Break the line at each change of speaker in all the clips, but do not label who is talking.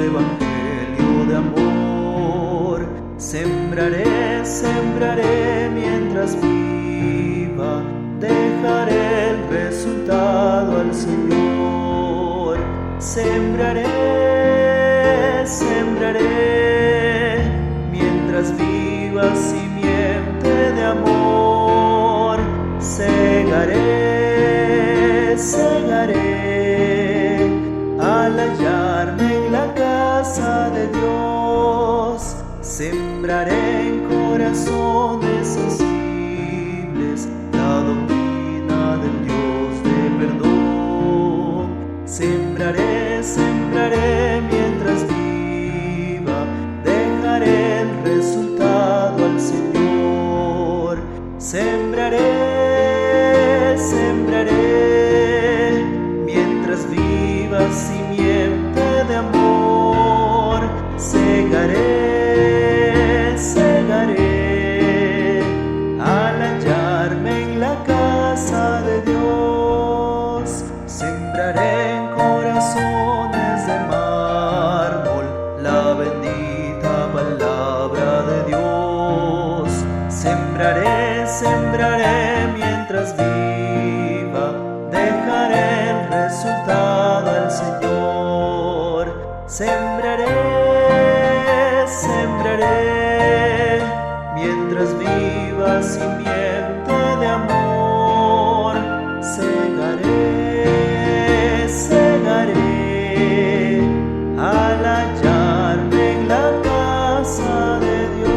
evangelio de amor. Sembraré, sembraré mientras viva, dejaré el resultado al Señor. Sembraré, sembraré mientras viva simiente de amor. Segaré, segaré al hallarme en la casa de Dios. Sembraré en corazones sensibles la doctrina del Dios de perdón. Sembraré, sembraré mientras viva, dejaré el resultado al Señor. Sembraré, sembraré mientras viva simiente de amor. Segaré, segaré al hallarme en la casa de Dios. Sembraré en corazones de mármol la bendita palabra de Dios. Sembraré, sembraré mientras viva, dejaré el resultado al Señor. Sembraré, sembraré mientras viva simiente de amor. Segaré, segaré al hallarme en la casa de Dios.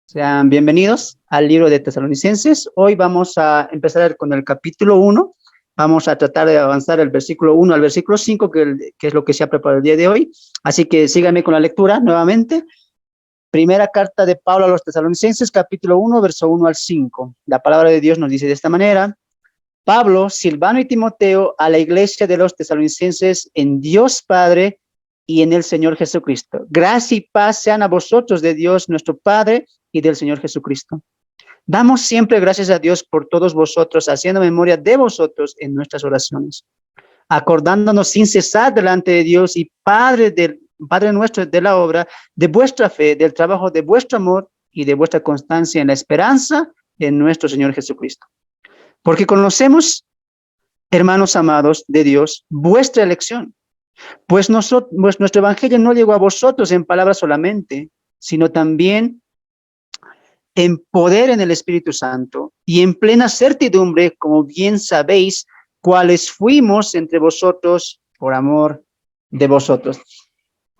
Sean bienvenidos al libro de Tesalonicenses. Hoy vamos a empezar con el capítulo 1. Vamos a tratar de avanzar el versículo 1 al versículo 5, que es lo que se ha preparado el día de hoy. Así que síganme con la lectura nuevamente. Primera carta de Pablo a los Tesalonicenses, capítulo 1, verso 1 al 5. La palabra de Dios nos dice de esta manera: Pablo, Silvano y Timoteo, a la iglesia de los Tesalonicenses en Dios Padre y en el Señor Jesucristo. Gracia y paz sean a vosotros de Dios nuestro Padre y del Señor Jesucristo. Damos siempre gracias a Dios por todos vosotros, haciendo memoria de vosotros en nuestras oraciones, acordándonos sin cesar delante de Dios y Padre nuestro de la obra, de vuestra fe, del trabajo de vuestro amor y de vuestra constancia en la esperanza de nuestro Señor Jesucristo. Porque conocemos, hermanos amados de Dios, vuestra elección, pues nuestro evangelio no llegó a vosotros en palabras solamente, sino también en poder en el Espíritu Santo y en plena certidumbre, como bien sabéis, cuáles fuimos entre vosotros por amor de vosotros.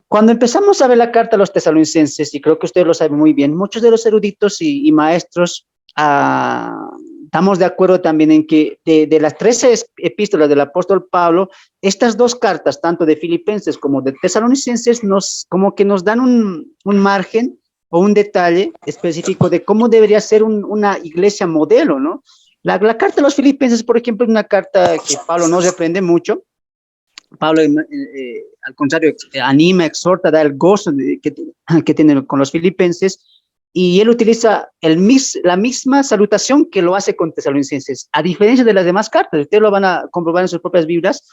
Cuando empezamos a ver la carta a los tesalonicenses, y creo que ustedes lo saben muy bien, muchos de los eruditos y maestros estamos de acuerdo también en que de las 13 epístolas del apóstol Pablo, estas dos cartas, tanto de Filipenses como de Tesalonicenses, como que nos dan un margen o un detalle específico de cómo debería ser una iglesia modelo, ¿no? La carta de los Filipenses, por ejemplo, es una carta que Pablo no reprende mucho. Pablo, al contrario, anima, exhorta, da el gozo que tiene con los filipenses, y él utiliza la misma salutación que lo hace con Tesalonicenses, a diferencia de las demás cartas. Ustedes lo van a comprobar en sus propias Biblias,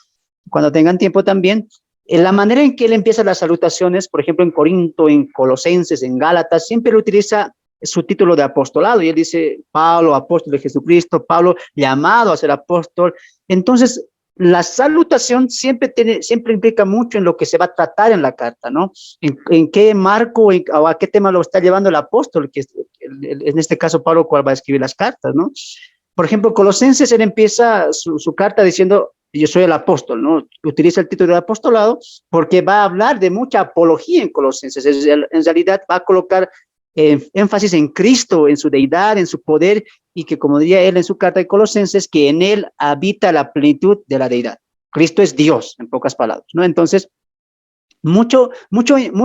cuando tengan tiempo también. En la manera en que él empieza las salutaciones, por ejemplo, en Corinto, en Colosenses, en Gálatas, siempre él utiliza su título de apostolado, y él dice: Pablo, apóstol de Jesucristo, Pablo, llamado a ser apóstol. Entonces, la salutación siempre implica mucho en lo que se va a tratar en la carta, ¿no? En qué marco o a qué tema lo está llevando el apóstol, que es, en este caso Pablo, cual va a escribir las cartas, ¿no? Por ejemplo, Colosenses, él empieza su carta diciendo: yo soy el apóstol, ¿no? Utiliza el título de apostolado porque va a hablar de mucha apología en Colosenses. En realidad va a colocar énfasis en Cristo, en su deidad, en su poder, y que, como diría él en su carta de Colosenses, que en él habita la plenitud de la deidad. Cristo es Dios, en pocas palabras, ¿no? Entonces, mucho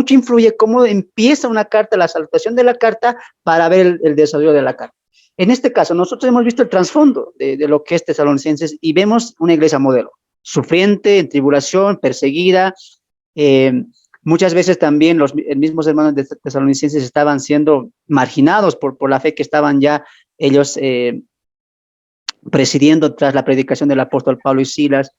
influye cómo empieza una carta, la salutación de la carta, para ver el desarrollo de la carta. En este caso, nosotros hemos visto el trasfondo de lo que es Tesalonicenses, y vemos una iglesia modelo, sufriente, en tribulación, perseguida. Muchas veces también los mismos hermanos de Tesalonicenses estaban siendo marginados por la fe que estaban ya ellos presidiendo tras la predicación del apóstol Pablo y Silas.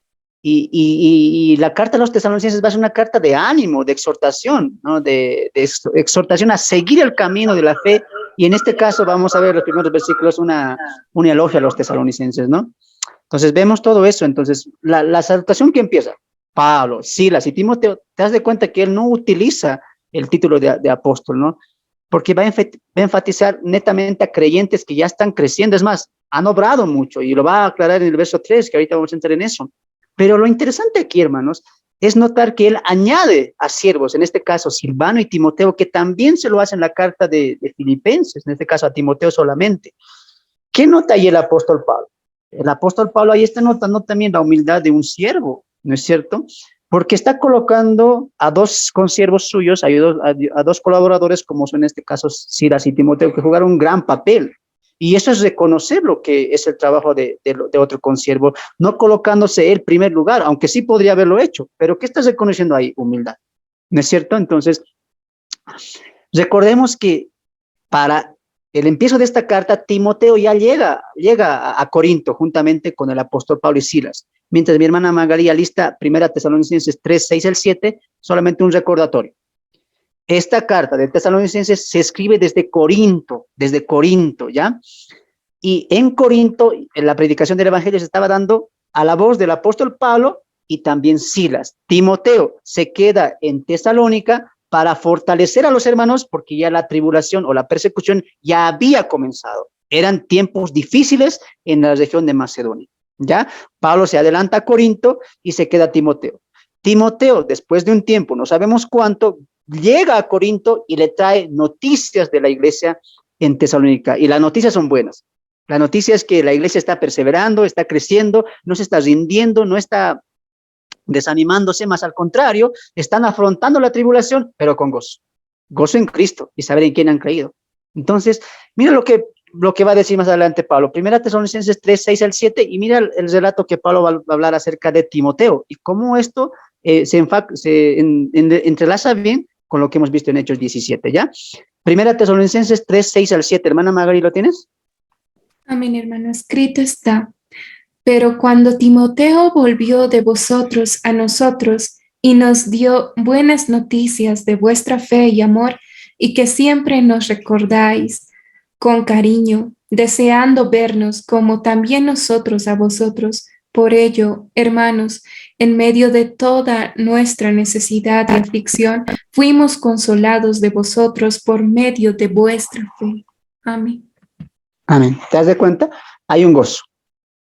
Y la carta a los tesalonicenses va a ser una carta de ánimo, de exhortación, ¿no? De exhortación a seguir el camino de la fe. Y en este caso vamos a ver los primeros versículos, un elogio a los tesalonicenses, ¿no? Entonces vemos todo eso. Entonces la salutación que empieza, Pablo, Silas y Timoteo, te das de cuenta que él no utiliza el título de apóstol, ¿no? Porque va a enfatizar netamente a creyentes que ya están creciendo. Es más, han obrado mucho y lo va a aclarar en el verso 3, que ahorita vamos a entrar en eso. Pero lo interesante aquí, hermanos, es notar que él añade a siervos, en este caso Silvano y Timoteo, que también se lo hace en la carta de Filipenses, en este caso a Timoteo solamente. ¿Qué nota ahí el apóstol Pablo? El apóstol Pablo ahí está notando también la humildad de un siervo, ¿no es cierto? Porque está colocando a dos consiervos suyos, a dos colaboradores, como son en este caso Silas y Timoteo, que jugaron un gran papel. Y eso es reconocer lo que es el trabajo de otro consiervo, no colocándose el primer lugar, aunque sí podría haberlo hecho, pero ¿qué estás reconociendo ahí? Humildad, ¿no es cierto? Entonces, recordemos que para el empiezo de esta carta, Timoteo ya llega a Corinto juntamente con el apóstol Pablo y Silas. Mientras mi hermana Magalía lista 1 Tesalonicenses 3, 6 al 7, solamente un recordatorio. Esta carta de Tesalonicenses se escribe desde Corinto, ¿ya? Y en Corinto, en la predicación del evangelio se estaba dando a la voz del apóstol Pablo y también Silas. Timoteo se queda en Tesalónica para fortalecer a los hermanos porque ya la tribulación o la persecución ya había comenzado. Eran tiempos difíciles en la región de Macedonia, ¿ya? Pablo se adelanta a Corinto y se queda Timoteo. Timoteo, después de un tiempo, no sabemos cuánto, llega a Corinto y le trae noticias de la iglesia en Tesalónica. Y las noticias son buenas. La noticia es que la iglesia está perseverando, está creciendo, no se está rindiendo, no está desanimándose, más al contrario, están afrontando la tribulación, pero con gozo. Gozo en Cristo y saber en quién han creído. Entonces, mira lo que va a decir más adelante Pablo. Primera Tesalonicenses 3, 6 al 7, y mira el relato que Pablo va a hablar acerca de Timoteo y cómo esto se entrelaza bien con lo que hemos visto en Hechos 17, ¿ya? Primera Tesalonicenses 3, 6 al 7. Hermana Magari, ¿lo tienes?
Amén, hermano. Escrito está. Pero cuando Timoteo volvió de vosotros a nosotros y nos dio buenas noticias de vuestra fe y amor, y que siempre nos recordáis con cariño, deseando vernos como también nosotros a vosotros. Por ello, hermanos, en medio de toda nuestra necesidad y aflicción, fuimos consolados de vosotros por medio de vuestra fe. Amén.
Amén. ¿Te das de cuenta? Hay un gozo.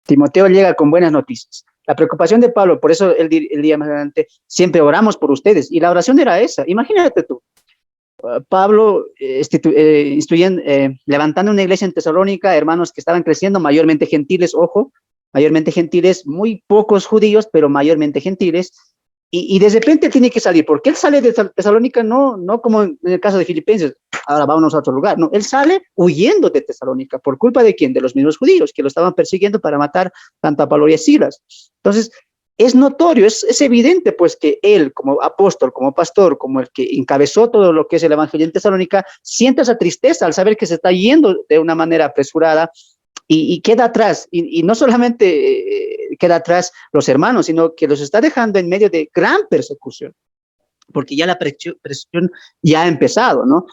Timoteo llega con buenas noticias. La preocupación de Pablo, por eso el día más adelante, siempre oramos por ustedes. Y la oración era esa. Imagínate tú, Pablo levantando una iglesia en Tesalónica, hermanos que estaban creciendo, mayormente gentiles, ojo, mayormente gentiles, muy pocos judíos, pero mayormente gentiles. Y de repente tiene que salir. ¿Por qué él sale de Tesalónica? No como en el caso de Filipenses, ahora vámonos a otro lugar. No, él sale huyendo de Tesalónica. ¿Por culpa de quién? De los mismos judíos que lo estaban persiguiendo para matar tanto a Pablo y a Silas. Entonces, es notorio, es evidente pues que él como apóstol, como pastor, como el que encabezó todo lo que es el evangelio en Tesalónica, siente esa tristeza al saber que se está yendo de una manera apresurada y queda atrás, y no solamente queda atrás los hermanos, sino que los está dejando en medio de gran persecución, porque ya la presión ya ha empezado, ¿no?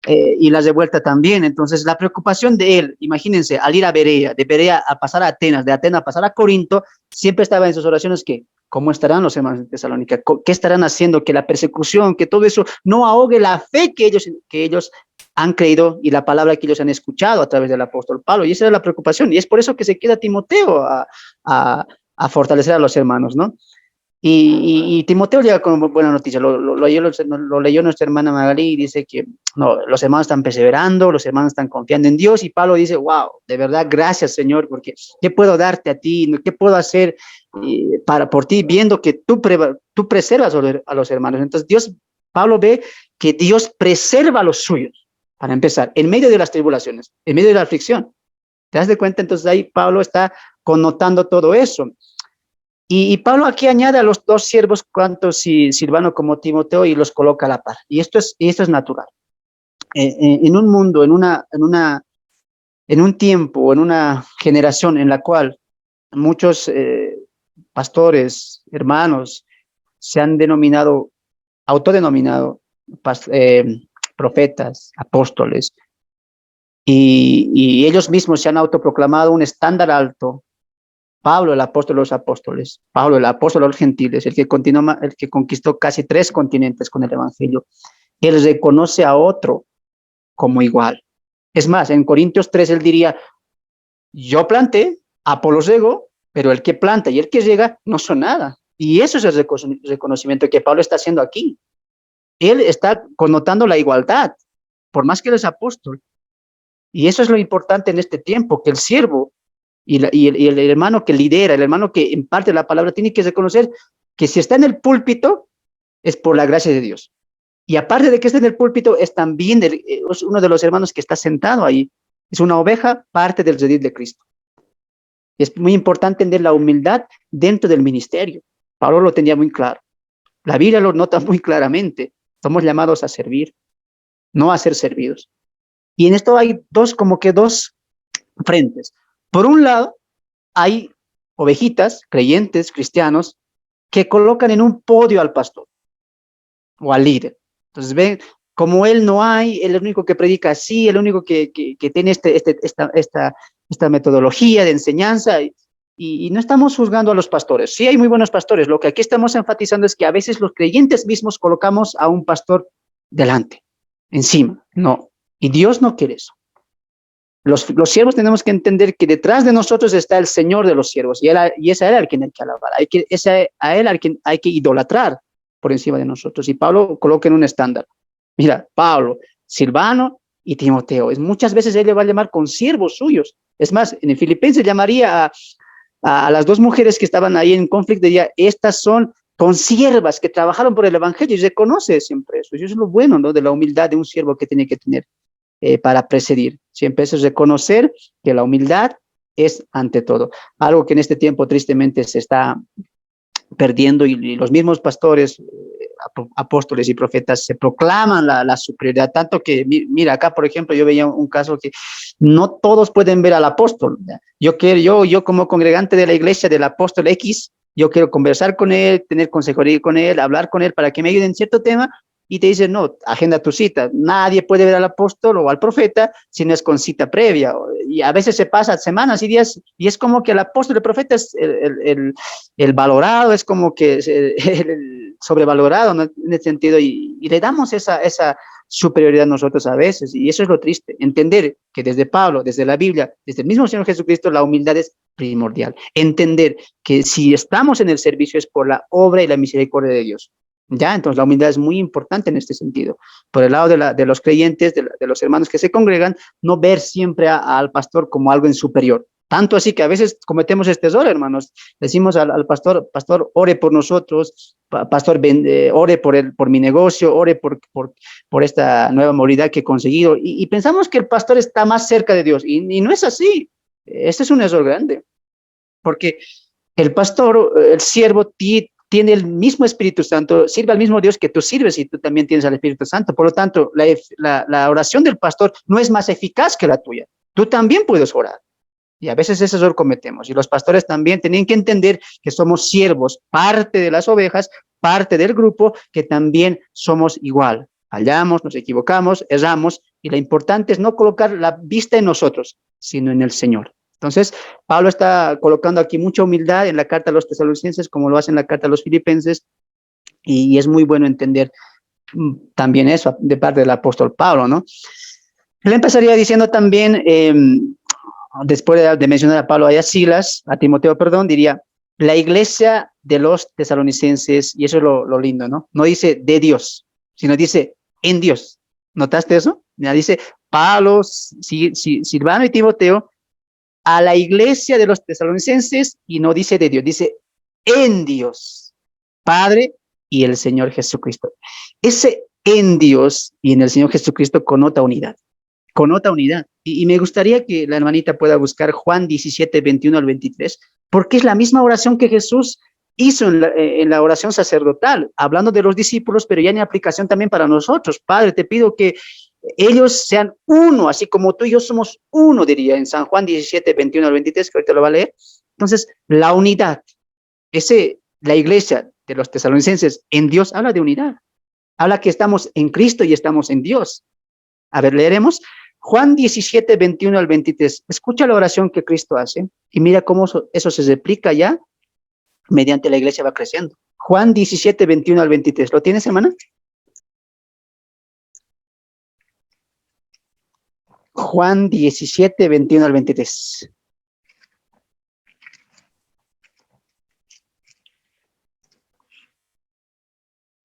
Y la revuelta también. Entonces, la preocupación de él, imagínense, al ir a Berea, de Berea a pasar a Atenas, de Atenas a pasar a Corinto, siempre estaba en sus oraciones que, ¿cómo estarán los hermanos de Tesalónica? ¿Qué estarán haciendo? Que la persecución, que todo eso no ahogue la fe que ellos han creído y la palabra que ellos han escuchado a través del apóstol Pablo. Y esa era la preocupación. Y es por eso que se queda Timoteo a fortalecer a los hermanos, ¿no? Y Timoteo llega con buena noticia, lo leyó nuestra hermana Magalí y dice que no, los hermanos están perseverando, los hermanos están confiando en Dios, y Pablo dice, wow, de verdad, gracias Señor, porque ¿qué puedo darte a ti? ¿Qué puedo hacer por ti, viendo que tú preservas a los hermanos? Entonces Pablo ve que Dios preserva a los suyos, para empezar, en medio de las tribulaciones, en medio de la aflicción. ¿Te das de cuenta? Entonces ahí Pablo está connotando todo eso. Y Pablo aquí añade a los dos siervos, tanto Silvano como Timoteo, y los coloca a la par. Y esto es natural. En un mundo, en una en un tiempo, en una generación en la cual muchos pastores, hermanos, se han denominado, autodenominado profetas, apóstoles, y ellos mismos se han autoproclamado un estándar alto. Pablo, el apóstol de los apóstoles, Pablo, el apóstol de los gentiles, el que conquistó casi 3 continentes con el evangelio, él reconoce a otro como igual. Es más, en Corintios 3 él diría, yo planté, Apolos regó, pero el que planta y el que llega no son nada. Y eso es el reconocimiento que Pablo está haciendo aquí. Él está connotando la igualdad, por más que él es apóstol. Y eso es lo importante en este tiempo, que el siervo y el hermano que lidera, el hermano que imparte la palabra, tiene que reconocer que si está en el púlpito es por la gracia de Dios. Y aparte de que esté en el púlpito, es también es uno de los hermanos que está sentado ahí. Es una oveja, parte del redil de Cristo. Es muy importante entender la humildad dentro del ministerio. Pablo lo tenía muy claro. La Biblia lo nota muy claramente. Somos llamados a servir, no a ser servidos. Y en esto hay como que dos frentes. Por un lado, hay ovejitas, creyentes, cristianos, que colocan en un podio al pastor o al líder. Entonces ven, como él no hay, él es el único que predica así, el único que tiene esta metodología de enseñanza, y no estamos juzgando a los pastores. Sí hay muy buenos pastores, lo que aquí estamos enfatizando es que a veces los creyentes mismos colocamos a un pastor delante, encima, no, y Dios no quiere eso. Los siervos tenemos que entender que detrás de nosotros está el Señor de los siervos, y es a Él al quien hay que alabar, es a Él al quien hay que idolatrar por encima de nosotros. Y Pablo coloca en un estándar. Mira, Pablo, Silvano y Timoteo. Muchas veces él le va a llamar con siervos suyos. Es más, en el Filipenses llamaría a las 2 mujeres que estaban ahí en conflicto, diría, estas son consiervas que trabajaron por el evangelio, y reconoce siempre eso. Y eso es lo bueno, ¿no?, de la humildad de un siervo que tiene que tener para presidir. Siempre es reconocer que la humildad es ante todo. Algo que en este tiempo tristemente se está perdiendo, y los mismos pastores, apóstoles y profetas se proclaman la superioridad, tanto que, mira, acá por ejemplo yo veía un caso que no todos pueden ver al apóstol. Yo como congregante de la iglesia del apóstol X, yo quiero conversar con él, tener consejería con él, hablar con él para que me ayude en cierto tema, y te dicen, no, agenda tu cita. Nadie puede ver al apóstol o al profeta si no es con cita previa. Y a veces se pasa semanas y días, y es como que el apóstol, el profeta es el valorado, es como que el sobrevalorado, ¿no?, en ese sentido, y le damos esa superioridad nosotros a veces, y eso es lo triste. Entender que desde Pablo, desde la Biblia, desde el mismo Señor Jesucristo, la humildad es primordial. Entender que si estamos en el servicio es por la obra y la misericordia de Dios. Ya, entonces la humildad es muy importante en este sentido. Por el lado de los creyentes, de los hermanos que se congregan, no ver siempre al pastor como algo en superior. Tanto así que a veces cometemos este error, hermanos. Decimos al pastor, ore por nosotros, pastor, ore por mi negocio, ore por esta nueva movilidad que he conseguido. Y pensamos que el pastor está más cerca de Dios, y no es así. Este es un error grande, porque el pastor, el siervo, tiene el mismo Espíritu Santo, sirve al mismo Dios que tú sirves, y tú también tienes al Espíritu Santo. Por lo tanto, la oración del pastor no es más eficaz que la tuya. Tú también puedes orar. Y a veces ese error cometemos. Y los pastores también tienen que entender que somos siervos, parte de las ovejas, parte del grupo, que también somos igual. Fallamos, nos equivocamos, erramos, y lo importante es no colocar la vista en nosotros, sino en el Señor. Entonces, Pablo está colocando aquí mucha humildad en la carta a los tesalonicenses, como lo hace en la carta a los filipenses, y es muy bueno entender también eso de parte del apóstol Pablo, ¿no? Él empezaría diciendo también, después de mencionar a Pablo, a Silas, a Timoteo, perdón, diría, la iglesia de los tesalonicenses, y eso es lo lindo, ¿no? No dice de Dios, sino dice en Dios. ¿Notaste eso? Ya dice Pablo, Silvano y Timoteo, a la iglesia de los tesalonicenses, y no dice de Dios, dice en Dios, Padre y el Señor Jesucristo. Ese en Dios y en el Señor Jesucristo connota unidad. Y me gustaría que la hermanita pueda buscar Juan 17, 21 al 23, porque es la misma oración que Jesús hizo en la oración sacerdotal, hablando de los discípulos, pero ya en aplicación también para nosotros. Padre, te pido que ellos sean uno, así como tú y yo somos uno, diría en San Juan 17, 21 al 23, que ahorita lo va a leer. Entonces, la unidad, la iglesia de los tesalonicenses en Dios habla de unidad, habla que estamos en Cristo y estamos en Dios. A ver, leeremos Juan 17, 21 al 23. Escucha la oración que Cristo hace y mira cómo eso se replica ya mediante la iglesia va creciendo. Juan 17, 21 al 23. ¿Lo tienes, hermana? Juan 17, 21 al 23.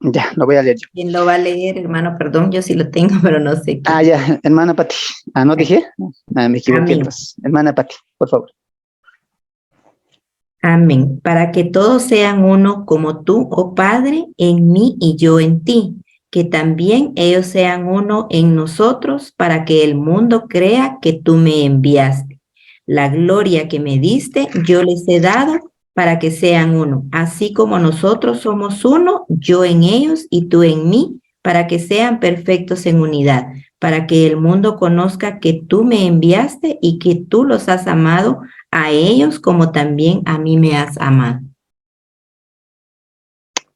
Ya, lo voy a leer yo.
¿Quién lo va a leer, hermano? Perdón, yo sí lo tengo, pero no sé quién.
Ya, hermana Pati. ¿No dije? Me equivoqué
Amén.
entonces. Hermana Pati, por favor.
Amén. Para que todos sean uno como tú, oh Padre, en mí y yo en ti, que también ellos sean uno en nosotros, para que el mundo crea que tú me enviaste. La gloria que me diste, yo les he dado para que sean uno, así como nosotros somos uno, yo en ellos y tú en mí, para que sean perfectos en unidad, para que el mundo conozca que tú me enviaste y que tú los has amado a ellos como también a mí me has amado.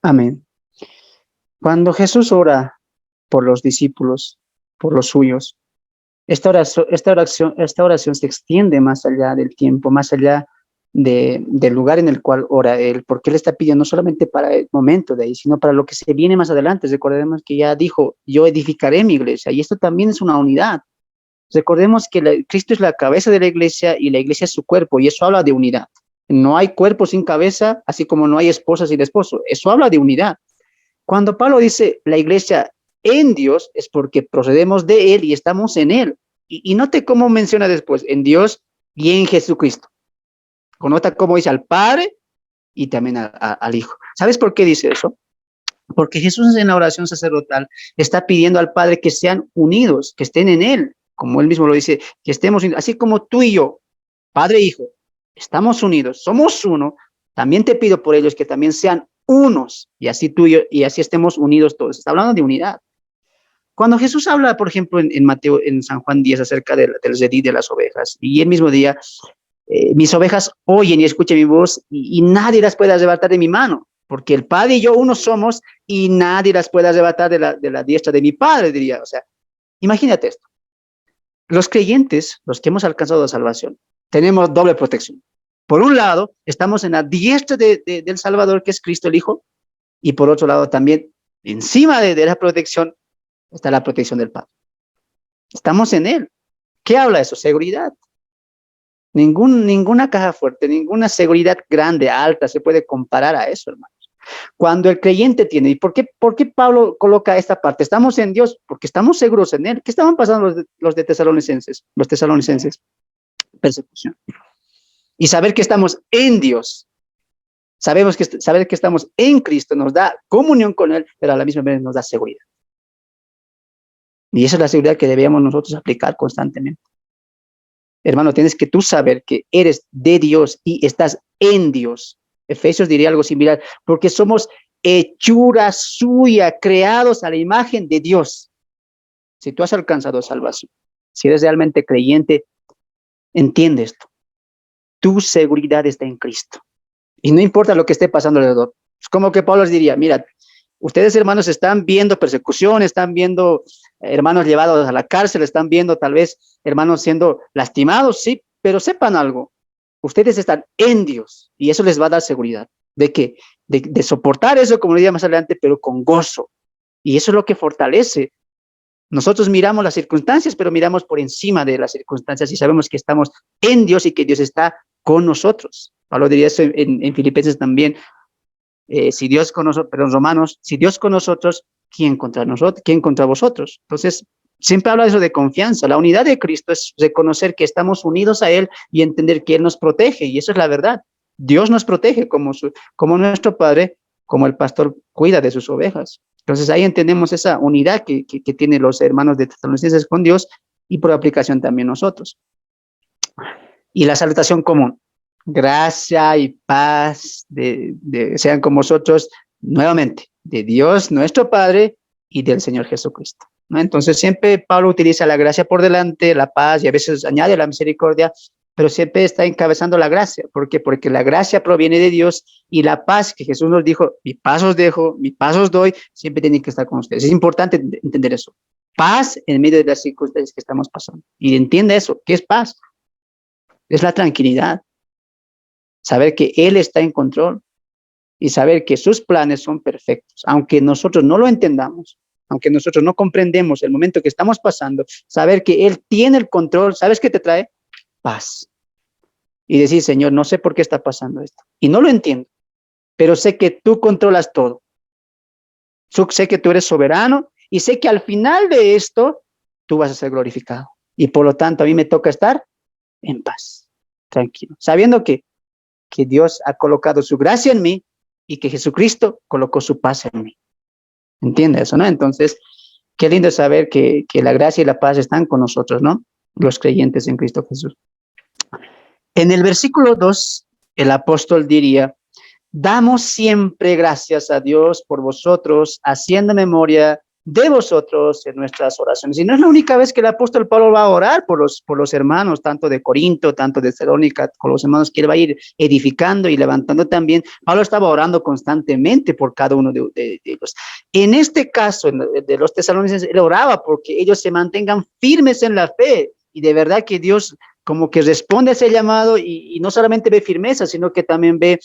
Amén. Cuando Jesús ora por los discípulos, por los suyos, esta oración se extiende más allá del tiempo, más allá del lugar en el cual ora Él, porque Él está pidiendo no solamente para el momento de ahí, sino para lo que se viene más adelante. Recordemos que ya dijo, yo edificaré mi iglesia, y esto también es una unidad. Recordemos que Cristo es la cabeza de la iglesia y la iglesia es su cuerpo, y eso habla de unidad. No hay cuerpo sin cabeza, así como no hay esposa sin esposo. Eso habla de unidad. Cuando Pablo dice la iglesia en Dios, es porque procedemos de Él y estamos en Él. Y note cómo menciona después, en Dios y en Jesucristo. Nota cómo dice al Padre y también al Hijo. ¿Sabes por qué dice eso? Porque Jesús en la oración sacerdotal está pidiendo al Padre que sean unidos, que estén en Él, como Él mismo lo dice, que estemos unidos, así como tú y yo, Padre e Hijo, estamos unidos, somos uno, también te pido por ellos que también sean unos, y así tú y yo, y así estemos unidos todos. Está hablando de unidad. Cuando Jesús habla, por ejemplo, en Mateo, en San Juan 10, acerca del redil de las ovejas, y el mismo día, mis ovejas oyen y escuchan mi voz, y nadie las puede arrebatar de mi mano, porque el Padre y yo uno somos, y nadie las puede arrebatar de la diestra de mi Padre, diría. O sea, imagínate esto. Los creyentes, los que hemos alcanzado la salvación, tenemos doble protección. Por un lado, estamos en la diestra del Salvador, que es Cristo el Hijo, y por otro lado también, encima de la protección, está la protección del Padre. Estamos en Él. ¿Qué habla eso? Seguridad. Ninguna caja fuerte, ninguna seguridad grande, alta, se puede comparar a eso, hermanos. Cuando el creyente tiene, ¿y por qué Pablo coloca esta parte? Estamos en Dios, porque estamos seguros en Él. ¿Qué estaban pasando los de Tesalonicenses? Los tesalonicenses, persecución. Y saber que estamos en Dios, saber que estamos en Cristo nos da comunión con Él, pero a la misma vez nos da seguridad. Y esa es la seguridad que debíamos nosotros aplicar constantemente. Hermano, tienes que tú saber que eres de Dios y estás en Dios. Efesios diría algo similar, porque somos hechura suya, creados a la imagen de Dios. Si tú has alcanzado salvación, si eres realmente creyente, entiende esto. Tu seguridad está en Cristo. Y no importa lo que esté pasando alrededor. Es como que Pablo les diría, mira, ustedes, hermanos, están viendo persecución, están viendo hermanos llevados a la cárcel, están viendo tal vez hermanos siendo lastimados, sí, pero sepan algo, ustedes están en Dios y eso les va a dar seguridad de que de soportar eso, como lo diré más adelante, pero con gozo. Y eso es lo que fortalece. Nosotros miramos las circunstancias, pero miramos por encima de las circunstancias y sabemos que estamos en Dios y que Dios está con nosotros. Pablo diría eso en Filipenses también. Si Dios con nosotros, perdón, Romanos, si Dios con nosotros, ¿quién contra nosotros? ¿Quién contra vosotros? Entonces, siempre habla de eso de confianza. La unidad de Cristo es reconocer que estamos unidos a Él y entender que Él nos protege, y eso es la verdad. Dios nos protege como nuestro Padre, como el pastor cuida de sus ovejas. Entonces, ahí entendemos esa unidad que tienen los hermanos de Tesalonicenses con Dios y por aplicación también nosotros. Y la salutación común. Gracia y paz sean con vosotros nuevamente, de Dios nuestro Padre y del Señor Jesucristo. ¿no? Entonces siempre Pablo utiliza la gracia por delante, la paz, y a veces añade la misericordia, pero siempre está encabezando la gracia. ¿Por qué? Porque la gracia proviene de Dios, y la paz que Jesús nos dijo, mi paz os dejo, mi paz os doy, siempre tiene que estar con ustedes. Es importante entender eso. Paz en medio de las circunstancias que estamos pasando. Y entiende eso. ¿Qué es paz? Es la tranquilidad. Saber que Él está en control y saber que sus planes son perfectos. Aunque nosotros no lo entendamos, aunque nosotros no comprendemos el momento que estamos pasando, saber que Él tiene el control, ¿sabes qué te trae? Paz. Y decir, Señor, no sé por qué está pasando esto. Y no lo entiendo, pero sé que tú controlas todo. Sé que tú eres soberano y sé que al final de esto tú vas a ser glorificado. Y por lo tanto a mí me toca estar en paz, tranquilo, sabiendo que Dios ha colocado su gracia en mí y que Jesucristo colocó su paz en mí. ¿Entiende eso, no? Entonces, qué lindo saber que la gracia y la paz están con nosotros, ¿no? Los creyentes en Cristo Jesús. En el versículo 2, el apóstol diría, damos siempre gracias a Dios por vosotros, haciendo memoria de vosotros en nuestras oraciones. Y no es la única vez que el apóstol Pablo va a orar por los hermanos, tanto de Corinto, tanto de Tesalónica, con los hermanos que él va a ir edificando y levantando también. Pablo estaba orando constantemente por cada uno de ellos. En este caso, de los tesalonicenses, él oraba porque ellos se mantengan firmes en la fe, y de verdad que Dios como que responde a ese llamado, y no solamente ve firmeza, sino que también ve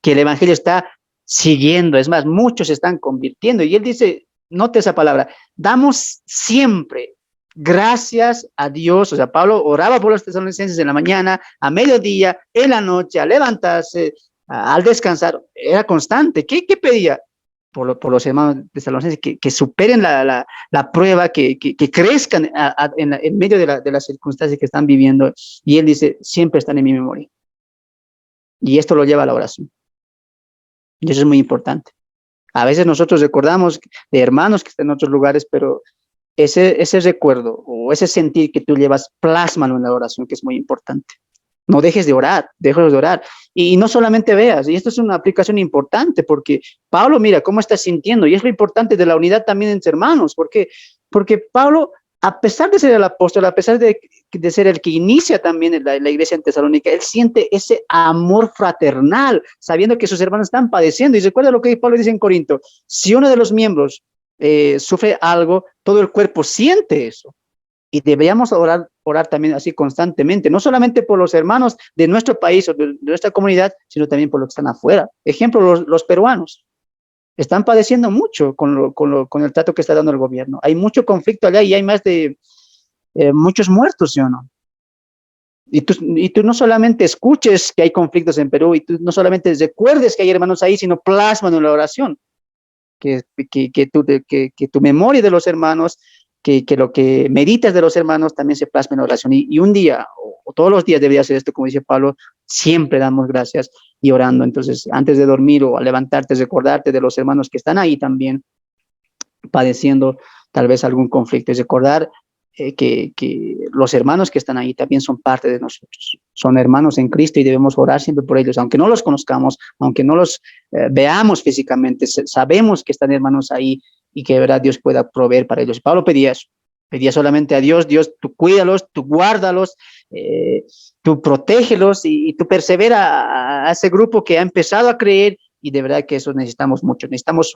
que el evangelio está siguiendo. Es más, muchos se están convirtiendo. Y él dice, note esa palabra, damos siempre gracias a Dios. O sea, Pablo oraba por los tesalonicenses en la mañana, a mediodía, en la noche, al levantarse, al descansar. Era constante. ¿Qué pedía? Por los hermanos tesalonicenses, que superen la prueba, que crezcan en medio de las circunstancias que están viviendo. Y él dice, siempre están en mi memoria. Y esto lo lleva a la oración. Y eso es muy importante. A veces nosotros recordamos de hermanos que están en otros lugares, pero ese recuerdo o ese sentir que tú llevas, plásmalo en la oración, que es muy importante. No dejes de orar, déjalos de orar. Y no solamente veas, y esto es una aplicación importante, porque Pablo, mira cómo está sintiendo, y es lo importante de la unidad también entre hermanos, porque Pablo, a pesar de ser el apóstol, a pesar de ser el que inicia también la iglesia en Tesalónica, él siente ese amor fraternal, sabiendo que sus hermanos están padeciendo. Y recuerda lo que Pablo dice en Corinto, si uno de los miembros sufre algo, todo el cuerpo siente eso. Y deberíamos orar también así constantemente, no solamente por los hermanos de nuestro país o de nuestra comunidad, sino también por los que están afuera. Ejemplo, los peruanos están padeciendo mucho con el trato que está dando el gobierno. Hay mucho conflicto allá y hay más de muchos muertos, ¿sí o no? Y tú no solamente escuches que hay conflictos en Perú, y tú no solamente recuerdes que hay hermanos ahí, sino plasman en la oración, que tu memoria de los hermanos, que lo que meditas de los hermanos también se plasma en la oración. Y un día, o todos los días debería ser esto, como dice Pablo, siempre damos gracias y orando. Entonces, antes de dormir o al levantarte, recordarte de los hermanos que están ahí también padeciendo tal vez algún conflicto, y recordar que los hermanos que están ahí también son parte de nosotros, son hermanos en Cristo, y debemos orar siempre por ellos, aunque no los conozcamos, aunque no los veamos físicamente, sabemos que están hermanos ahí, y que de verdad Dios pueda proveer para ellos. Pablo pedía eso, pedía solamente a Dios, tú cuídalos, tú guárdalos, tú protégelos, y tú persevera a ese grupo que ha empezado a creer, y de verdad que eso necesitamos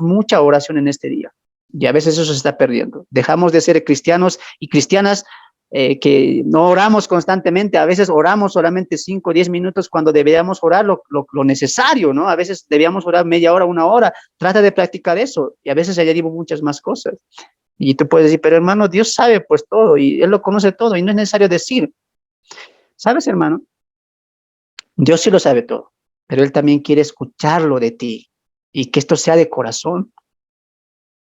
mucha oración en este día. Y a veces eso se está perdiendo. Dejamos de ser cristianos y cristianas que no oramos constantemente. A veces oramos solamente 5 o 10 minutos cuando deberíamos orar lo necesario, ¿no? A veces debíamos orar media hora, 1 hora. Trata de practicar eso. Y a veces añadimos muchas más cosas. Y tú puedes decir, pero hermano, Dios sabe pues todo, y Él lo conoce todo, y no es necesario decir. ¿Sabes, hermano? Dios sí lo sabe todo, pero Él también quiere escucharlo de ti, y que esto sea de corazón.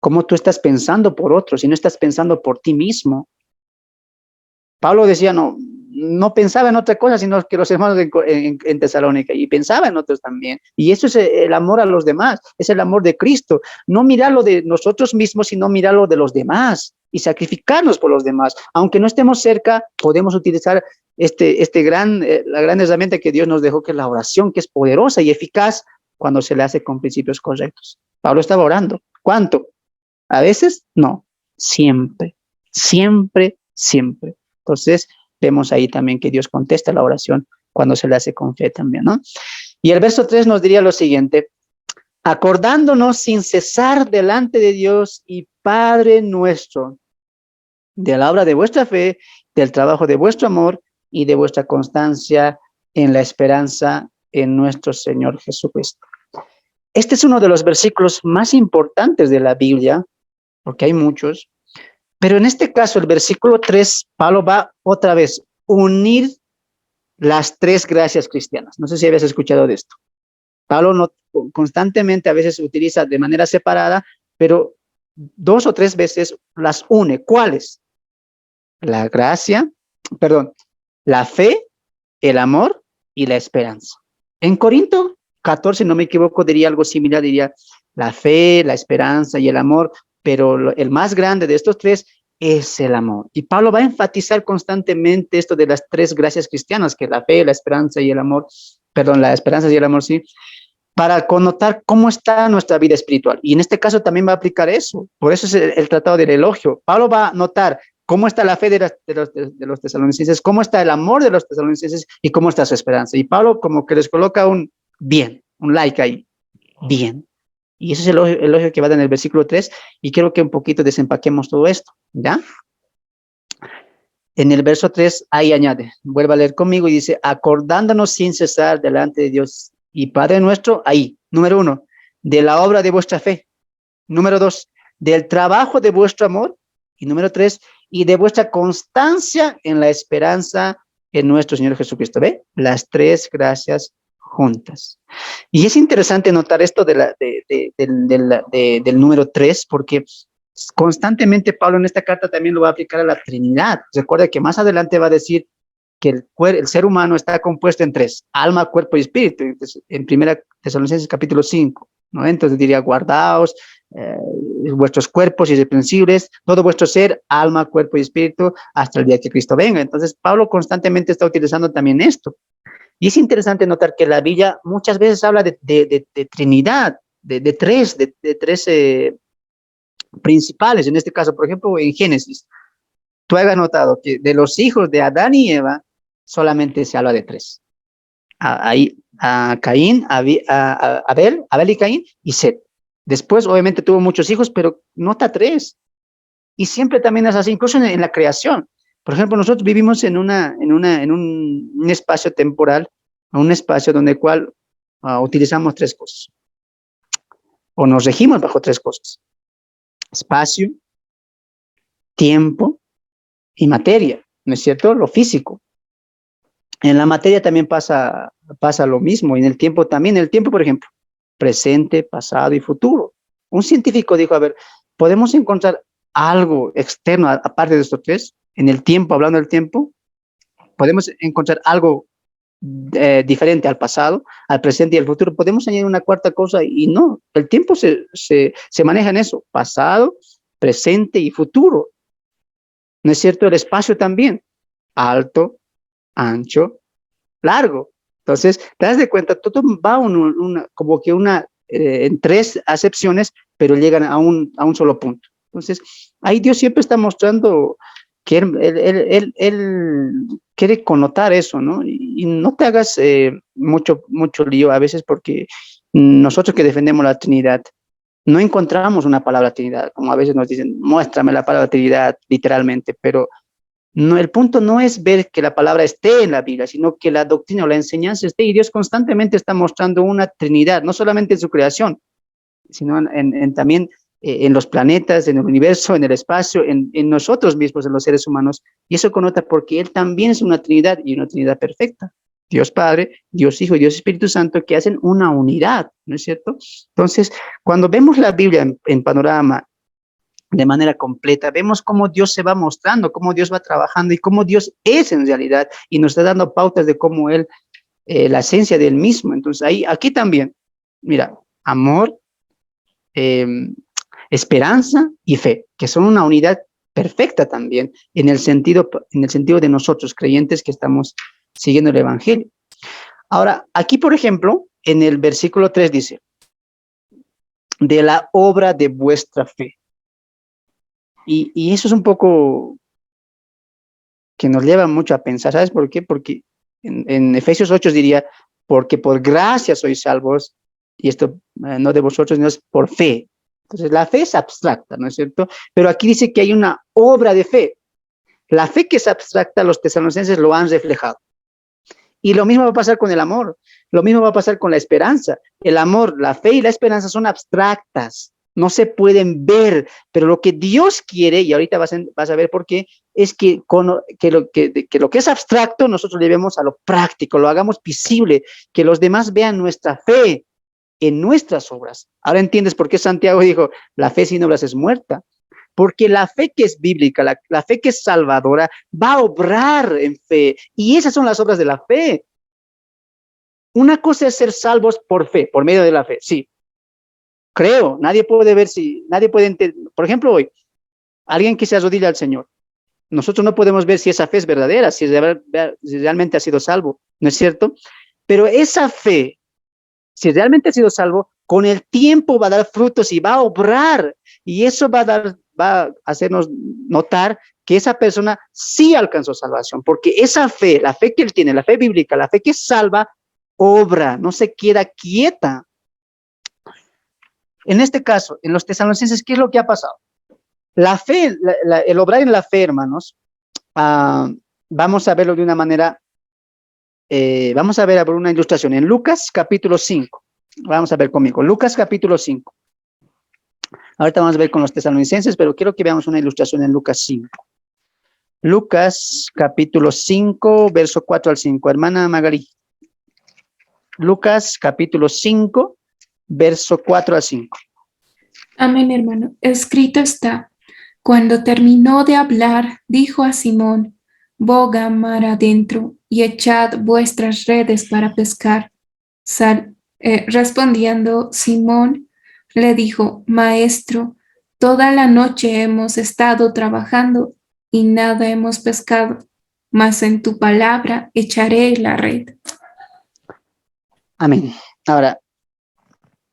Cómo tú estás pensando por otros y no estás pensando por ti mismo. Pablo decía, no pensaba en otra cosa, sino que los hermanos en Tesalónica, y pensaba en otros también. Y eso es el amor a los demás, es el amor de Cristo. No mirarlo de nosotros mismos, sino mirarlo de los demás y sacrificarnos por los demás. Aunque no estemos cerca, podemos utilizar la gran herramienta que Dios nos dejó, que es la oración, que es poderosa y eficaz cuando se le hace con principios correctos. Pablo estaba orando. ¿Cuánto? A veces no, siempre, siempre, siempre. Entonces, vemos ahí también que Dios contesta la oración cuando se le hace con fe también, ¿no? Y el verso 3 nos diría lo siguiente: acordándonos sin cesar delante de Dios y Padre nuestro, de la obra de vuestra fe, del trabajo de vuestro amor y de vuestra constancia en la esperanza en nuestro Señor Jesucristo. Este es uno de los versículos más importantes de la Biblia, porque hay muchos, pero en este caso, el versículo 3, Pablo va otra vez a unir las tres gracias cristianas. No sé si habías escuchado de esto. Pablo no, constantemente a veces utiliza de manera separada, pero 2 o 3 veces las une. ¿Cuáles? La gracia, perdón, la fe, el amor y la esperanza. En Corinto 14, no me equivoco, diría algo similar, diría la fe, la esperanza y el amor, pero el más grande de estos tres es el amor. Y Pablo va a enfatizar constantemente esto de las tres gracias cristianas, que la fe, la esperanza y el amor, perdón, la esperanza y el amor, sí, para connotar cómo está nuestra vida espiritual. Y en este caso también va a aplicar eso. Por eso es el tratado del elogio. Pablo va a notar cómo está la fe de los tesalonicenses, cómo está el amor de los tesalonicenses y cómo está su esperanza. Y Pablo como que les coloca un bien, un like ahí, bien. Y ese es el elogio que va a dar en el versículo 3, y quiero que un poquito desempaquemos todo esto, ¿ya? En el verso 3, ahí añade, vuelva a leer conmigo y dice, acordándonos sin cesar delante de Dios y Padre nuestro, ahí, número 1, de la obra de vuestra fe, número 2, del trabajo de vuestro amor, y número 3, y de vuestra constancia en la esperanza en nuestro Señor Jesucristo. ¿Ve? Las tres gracias juntas. Y es interesante notar esto del número 3, porque constantemente Pablo en esta carta también lo va a aplicar a la Trinidad. Recuerda que más adelante va a decir que el ser humano está compuesto en 3, alma, cuerpo y espíritu. Entonces, en 1 Tesalonicenses capítulo 5, ¿no? Entonces diría, guardaos vuestros cuerpos irreprensibles, todo vuestro ser, alma, cuerpo y espíritu, hasta el día que Cristo venga. Entonces, Pablo constantemente está utilizando también esto. Y es interesante notar que la Biblia muchas veces habla de Trinidad, de tres principales. En este caso, por ejemplo, en Génesis, tú has notado que de los hijos de Adán y Eva solamente se habla de 3. A Caín, a Abel y Caín y Set. Después, obviamente, tuvo muchos hijos, pero nota 3. Y siempre también es así, incluso en la creación. Por ejemplo, nosotros vivimos en un espacio temporal, un espacio donde cual utilizamos 3 cosas, o nos regimos bajo 3 cosas: espacio, tiempo y materia, ¿no es cierto? Lo físico. En la materia también pasa lo mismo, y en el tiempo también. En el tiempo, por ejemplo, presente, pasado y futuro. Un científico dijo, a ver, ¿podemos encontrar algo externo aparte de estos 3? En el tiempo, hablando del tiempo, podemos encontrar algo diferente al pasado, al presente y al futuro. Podemos añadir una cuarta cosa, y no, el tiempo se maneja en eso, pasado, presente y futuro. ¿No es cierto? El espacio también, alto, ancho, largo. Entonces, te das de cuenta, todo va como que en 3 acepciones, pero llegan a un solo punto. Entonces, ahí Dios siempre está mostrando que él quiere connotar eso, ¿no? Y no te hagas mucho lío a veces, porque nosotros que defendemos la Trinidad, no encontramos una palabra Trinidad, como a veces nos dicen, muéstrame la palabra Trinidad literalmente, pero no, el punto no es ver que la palabra esté en la Biblia, sino que la doctrina o la enseñanza esté, y Dios constantemente está mostrando una Trinidad, no solamente en su creación, sino también en los planetas, en el universo, en el espacio, en nosotros mismos, en los seres humanos. Y eso connota porque Él también es una Trinidad, y una Trinidad perfecta. Dios Padre, Dios Hijo y Dios Espíritu Santo, que hacen una unidad, ¿no es cierto? Entonces, cuando vemos la Biblia en panorama de manera completa, vemos cómo Dios se va mostrando, cómo Dios va trabajando y cómo Dios es en realidad, y nos está dando pautas de cómo Él, la esencia del mismo. Entonces, aquí también, mira, amor, esperanza y fe, que son una unidad perfecta también en el sentido de nosotros creyentes que estamos siguiendo el Evangelio. Ahora, aquí, por ejemplo, en el versículo 3 dice, de la obra de vuestra fe. Y eso es un poco que nos lleva mucho a pensar, ¿sabes por qué? Porque en Efesios 8 diría, porque por gracia sois salvos, y esto no de vosotros, no es por fe. Entonces la fe es abstracta, ¿no es cierto? Pero aquí dice que hay una obra de fe. La fe que es abstracta, los tesalonicenses lo han reflejado. Y lo mismo va a pasar con el amor, lo mismo va a pasar con la esperanza. El amor, la fe y la esperanza son abstractas, no se pueden ver, pero lo que Dios quiere, y ahorita vas a ver por qué, es que lo que es abstracto nosotros llevemos a lo práctico, lo hagamos visible, que los demás vean nuestra fe en nuestras obras. Ahora entiendes por qué Santiago dijo, la fe sin obras es muerta. Porque la fe que es bíblica, la fe que es salvadora, va a obrar en fe. Y esas son las obras de la fe. Una cosa es ser salvos por fe, por medio de la fe, sí. Creo, nadie puede ver si, nadie puede entender. Por ejemplo, hoy, alguien que se arrodilla al Señor, nosotros no podemos ver si esa fe es verdadera, si realmente ha sido salvo, ¿no es cierto? Pero esa fe, si realmente ha sido salvo, con el tiempo va a dar frutos y va a obrar. Y eso va a hacernos notar que esa persona sí alcanzó salvación, porque esa fe, la fe que él tiene, la fe bíblica, la fe que salva, obra, no se queda quieta. En este caso, en los tesalonicenses, ¿qué es lo que ha pasado? La fe, el obrar en la fe, hermanos, vamos a verlo de una manera, vamos a ver una ilustración en Lucas capítulo 5. Vamos a ver conmigo, Lucas capítulo 5. Ahorita vamos a ver con los tesalonicenses, pero quiero que veamos una ilustración en Lucas 5. Lucas capítulo 5, verso 4 al 5. Hermana Magali. Lucas capítulo 5, verso 4 al 5.
Amén, hermano. Escrito está, cuando terminó de hablar, dijo a Simón, boga mar adentro y echad vuestras redes para pescar. Respondiendo Simón, le dijo, Maestro, toda la noche hemos estado trabajando y nada hemos pescado, mas en tu palabra echaré la red.
Amén. Ahora,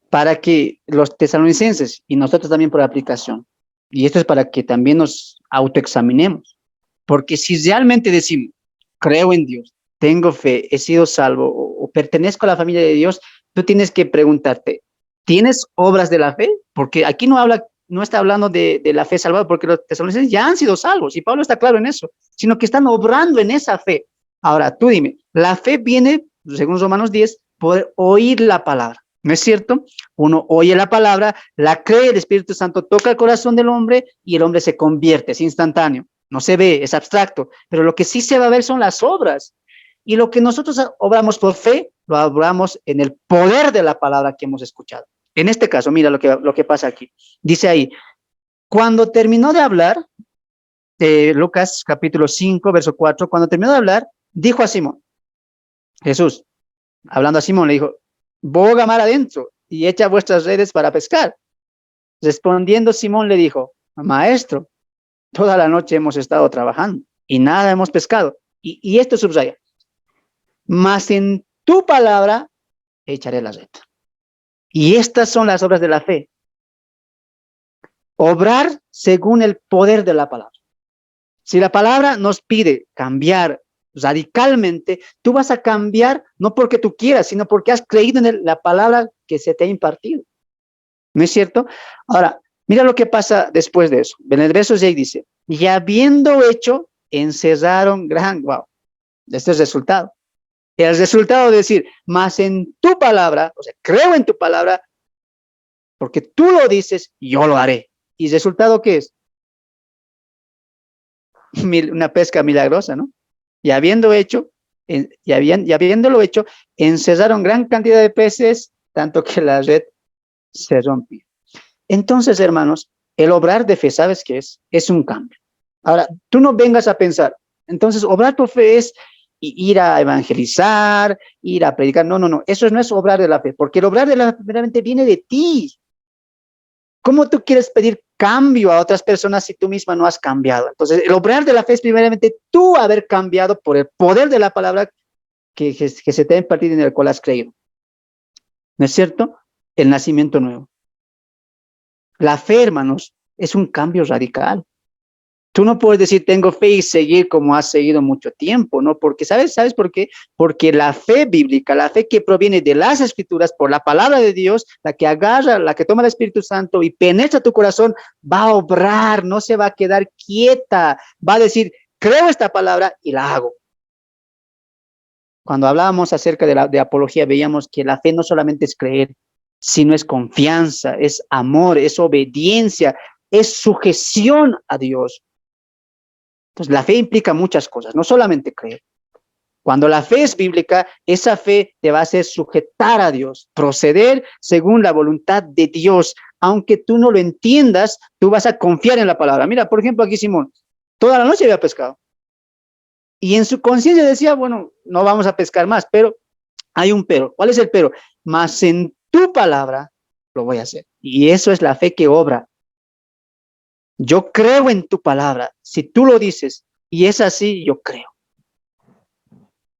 para que los tesalonicenses y nosotros también por aplicación, y esto es para que también nos autoexaminemos, porque si realmente decimos, creo en Dios, tengo fe, he sido salvo o pertenezco a la familia de Dios, tú tienes que preguntarte, ¿tienes obras de la fe? Porque aquí no está hablando de la fe salvada, porque los tesalonicenses ya han sido salvos, y Pablo está claro en eso, sino que están obrando en esa fe. Ahora, tú dime, la fe viene, según Romanos 10, por oír la palabra, ¿no es cierto? Uno oye la palabra, la cree, el Espíritu Santo toca el corazón del hombre y el hombre se convierte, es instantáneo, no se ve, es abstracto, pero lo que sí se va a ver son las obras. Y lo que nosotros obramos por fe, lo obramos en el poder de la palabra que hemos escuchado. En este caso, mira lo que pasa aquí. Dice ahí, cuando terminó de hablar, Lucas capítulo 5, verso 4, cuando terminó de hablar, dijo a Simón, Jesús, hablando a Simón, le dijo, boga mar adentro y echa vuestras redes para pescar. Respondiendo Simón le dijo, Maestro, toda la noche hemos estado trabajando y nada hemos pescado. Y esto subraya, mas en tu palabra echaré la red. Y estas son las obras de la fe. Obrar según el poder de la palabra. Si la palabra nos pide cambiar radicalmente, tú vas a cambiar no porque tú quieras, sino porque has creído en la palabra que se te ha impartido. ¿No es cierto? Ahora, mira lo que pasa después de eso. En el verso 6 dice, y habiendo hecho, encerraron gran, wow, este es el resultado. El resultado de decir, más en tu palabra, o sea, creo en tu palabra, porque tú lo dices, yo lo haré. ¿Y el resultado qué es? Una pesca milagrosa, ¿no? Y habiéndolo hecho, encerraron gran cantidad de peces, tanto que la red se rompió. Entonces, hermanos, el obrar de fe, ¿sabes qué es? Es un cambio. Ahora, tú no vengas a pensar, entonces, obrar por fe es ir a evangelizar, ir a predicar. No, eso no es obrar de la fe, porque el obrar de la fe realmente viene de ti. ¿Cómo tú quieres pedir cambio a otras personas si tú misma no has cambiado? Entonces, el obrar de la fe es primeramente tú haber cambiado por el poder de la palabra que se te ha impartido en el cual has creído. ¿No es cierto? El nacimiento nuevo. La fe, hermanos, es un cambio radical. Tú no puedes decir tengo fe y seguir como has seguido mucho tiempo, ¿no? Porque, ¿sabes por qué? Porque la fe bíblica, la fe que proviene de las Escrituras, por la palabra de Dios, la que agarra, la que toma el Espíritu Santo y penetra tu corazón, va a obrar, no se va a quedar quieta, va a decir, creo esta palabra y la hago. Cuando hablábamos acerca de apología, veíamos que la fe no solamente es creer, sino es confianza, es amor, es obediencia, es sujeción a Dios. Entonces, la fe implica muchas cosas, no solamente creer. Cuando la fe es bíblica, esa fe te va a hacer sujetar a Dios, proceder según la voluntad de Dios. Aunque tú no lo entiendas, tú vas a confiar en la palabra. Mira, por ejemplo, aquí Simón, toda la noche había pescado. Y en su conciencia decía, bueno, no vamos a pescar más, pero hay un pero. ¿Cuál es el pero? Mas en tu palabra lo voy a hacer. Y eso es la fe que obra. Yo creo en tu palabra. Si tú lo dices y es así, yo creo.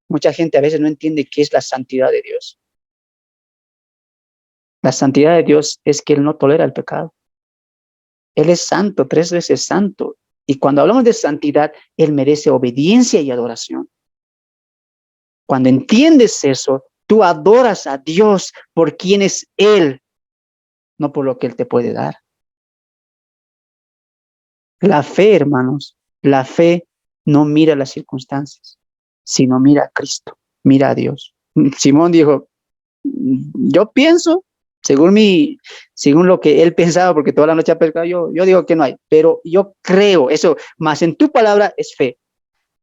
Mucha gente a veces no entiende qué es la santidad de Dios. La santidad de Dios es que Él no tolera el pecado. Él es santo, 3 veces santo. Y cuando hablamos de santidad, Él merece obediencia y adoración. Cuando entiendes eso, tú adoras a Dios por quien es Él, no por lo que Él te puede dar. La fe, hermanos, la fe no mira las circunstancias, sino mira a Cristo, mira a Dios. Simón dijo, yo pienso, según lo que él pensaba, porque toda la noche ha pescado, yo digo que no hay, pero yo creo eso, más en tu palabra es fe.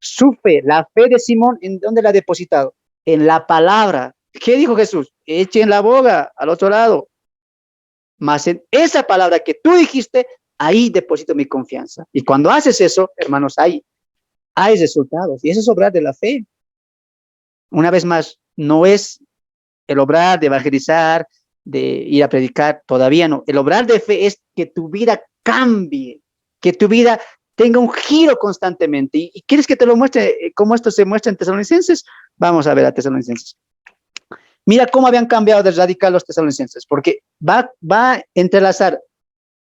Su fe, la fe de Simón, ¿en dónde la ha depositado? En la palabra. ¿Qué dijo Jesús? Echen la boga al otro lado. Más en esa palabra que tú dijiste, ahí deposito mi confianza. Y cuando haces eso, hermanos, hay resultados. Y eso es obrar de la fe. Una vez más, no es el obrar de evangelizar, de ir a predicar, todavía no. El obrar de fe es que tu vida cambie, que tu vida tenga un giro constantemente. ¿Y quieres que te lo muestre cómo esto se muestra en Tesalonicenses? Vamos a ver a Tesalonicenses. Mira cómo habían cambiado de radical los tesalonicenses, porque va a entrelazar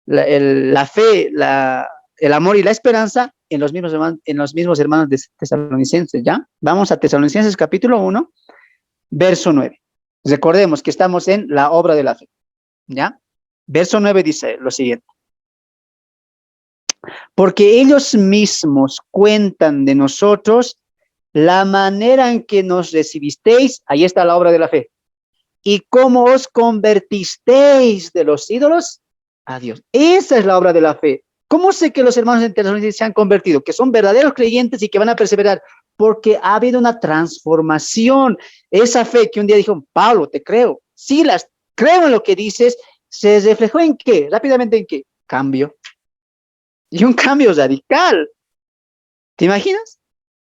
la fe, el amor y la esperanza en los mismos hermanos de tesalonicenses, ¿ya? Vamos a Tesalonicenses capítulo 1, verso 9. Recordemos que estamos en la obra de la fe, ¿ya? Verso 9 dice lo siguiente. Porque ellos mismos cuentan de nosotros la manera en que nos recibisteis, ahí está la obra de la fe, y cómo os convertisteis de los ídolos a Dios. Esa es la obra de la fe. ¿Cómo sé que los hermanos en Tesalonicenses se han convertido? Que son verdaderos creyentes y que van a perseverar, porque ha habido una transformación. Esa fe que un día dijo, Pablo, te creo, sí, creo en lo que dices, ¿se reflejó en qué? Rápidamente, ¿en qué? Cambio. Y un cambio radical. ¿Te imaginas?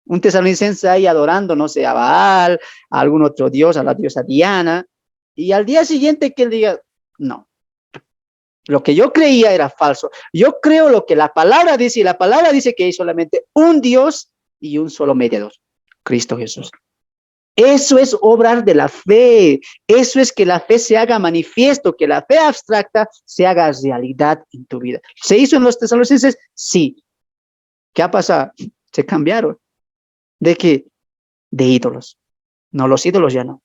Un tesalonicense ahí adorando, no sé, a Baal, a algún otro dios, a la diosa Diana, y al día siguiente que él diga, no, lo que yo creía era falso. Yo creo lo que la palabra dice, y la palabra dice que hay solamente un Dios y un solo mediador, Cristo Jesús. Eso es obrar de la fe. Eso es que la fe se haga manifiesto, que la fe abstracta se haga realidad en tu vida. ¿Se hizo en los tesalonicenses? Sí. ¿Qué ha pasado? Se cambiaron. ¿De qué? De ídolos. No, los ídolos ya no.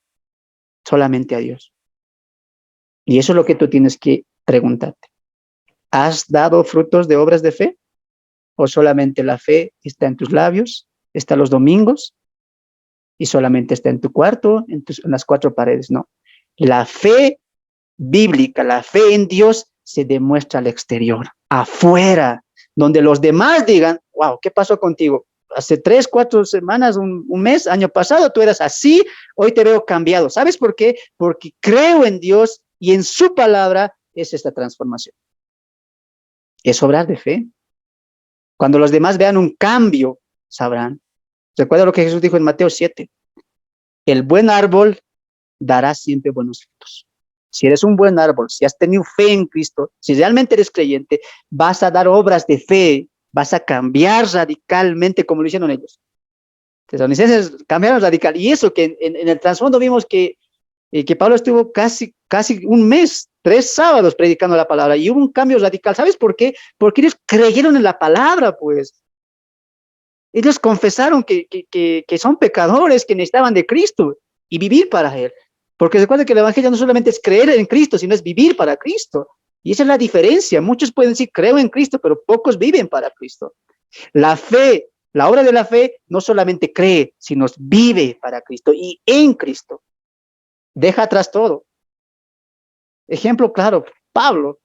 Solamente a Dios. Y eso es lo que tú tienes que preguntarte. ¿Has dado frutos de obras de fe? ¿O solamente la fe está en tus labios, está los domingos y solamente está en tu cuarto, en las 4 paredes? No. La fe bíblica, la fe en Dios se demuestra al exterior, afuera, donde los demás digan, wow, ¿qué pasó contigo? Hace 3, 4 semanas, un mes, año pasado, tú eras así, hoy te veo cambiado. ¿Sabes por qué? Porque creo en Dios y en su palabra es esta transformación. Es obrar de fe. Cuando los demás vean un cambio, sabrán. Recuerda lo que Jesús dijo en Mateo 7. El buen árbol dará siempre buenos frutos. Si eres un buen árbol, si has tenido fe en Cristo, si realmente eres creyente, vas a dar obras de fe, vas a cambiar radicalmente como lo hicieron ellos. Tesalonicenses cambiaron radical. Y eso que en el trasfondo vimos que Pablo estuvo casi un mes 3 sábados predicando la palabra y hubo un cambio radical. ¿Sabes por qué? Porque ellos creyeron en la palabra, pues. Ellos confesaron que son pecadores, que necesitaban de Cristo y vivir para Él. Porque recuerda que el evangelio no solamente es creer en Cristo, sino es vivir para Cristo. Y esa es la diferencia. Muchos pueden decir, creo en Cristo, pero pocos viven para Cristo. La fe, la obra de la fe, no solamente cree, sino vive para Cristo y en Cristo. Deja atrás todo. Ejemplo claro, Pablo.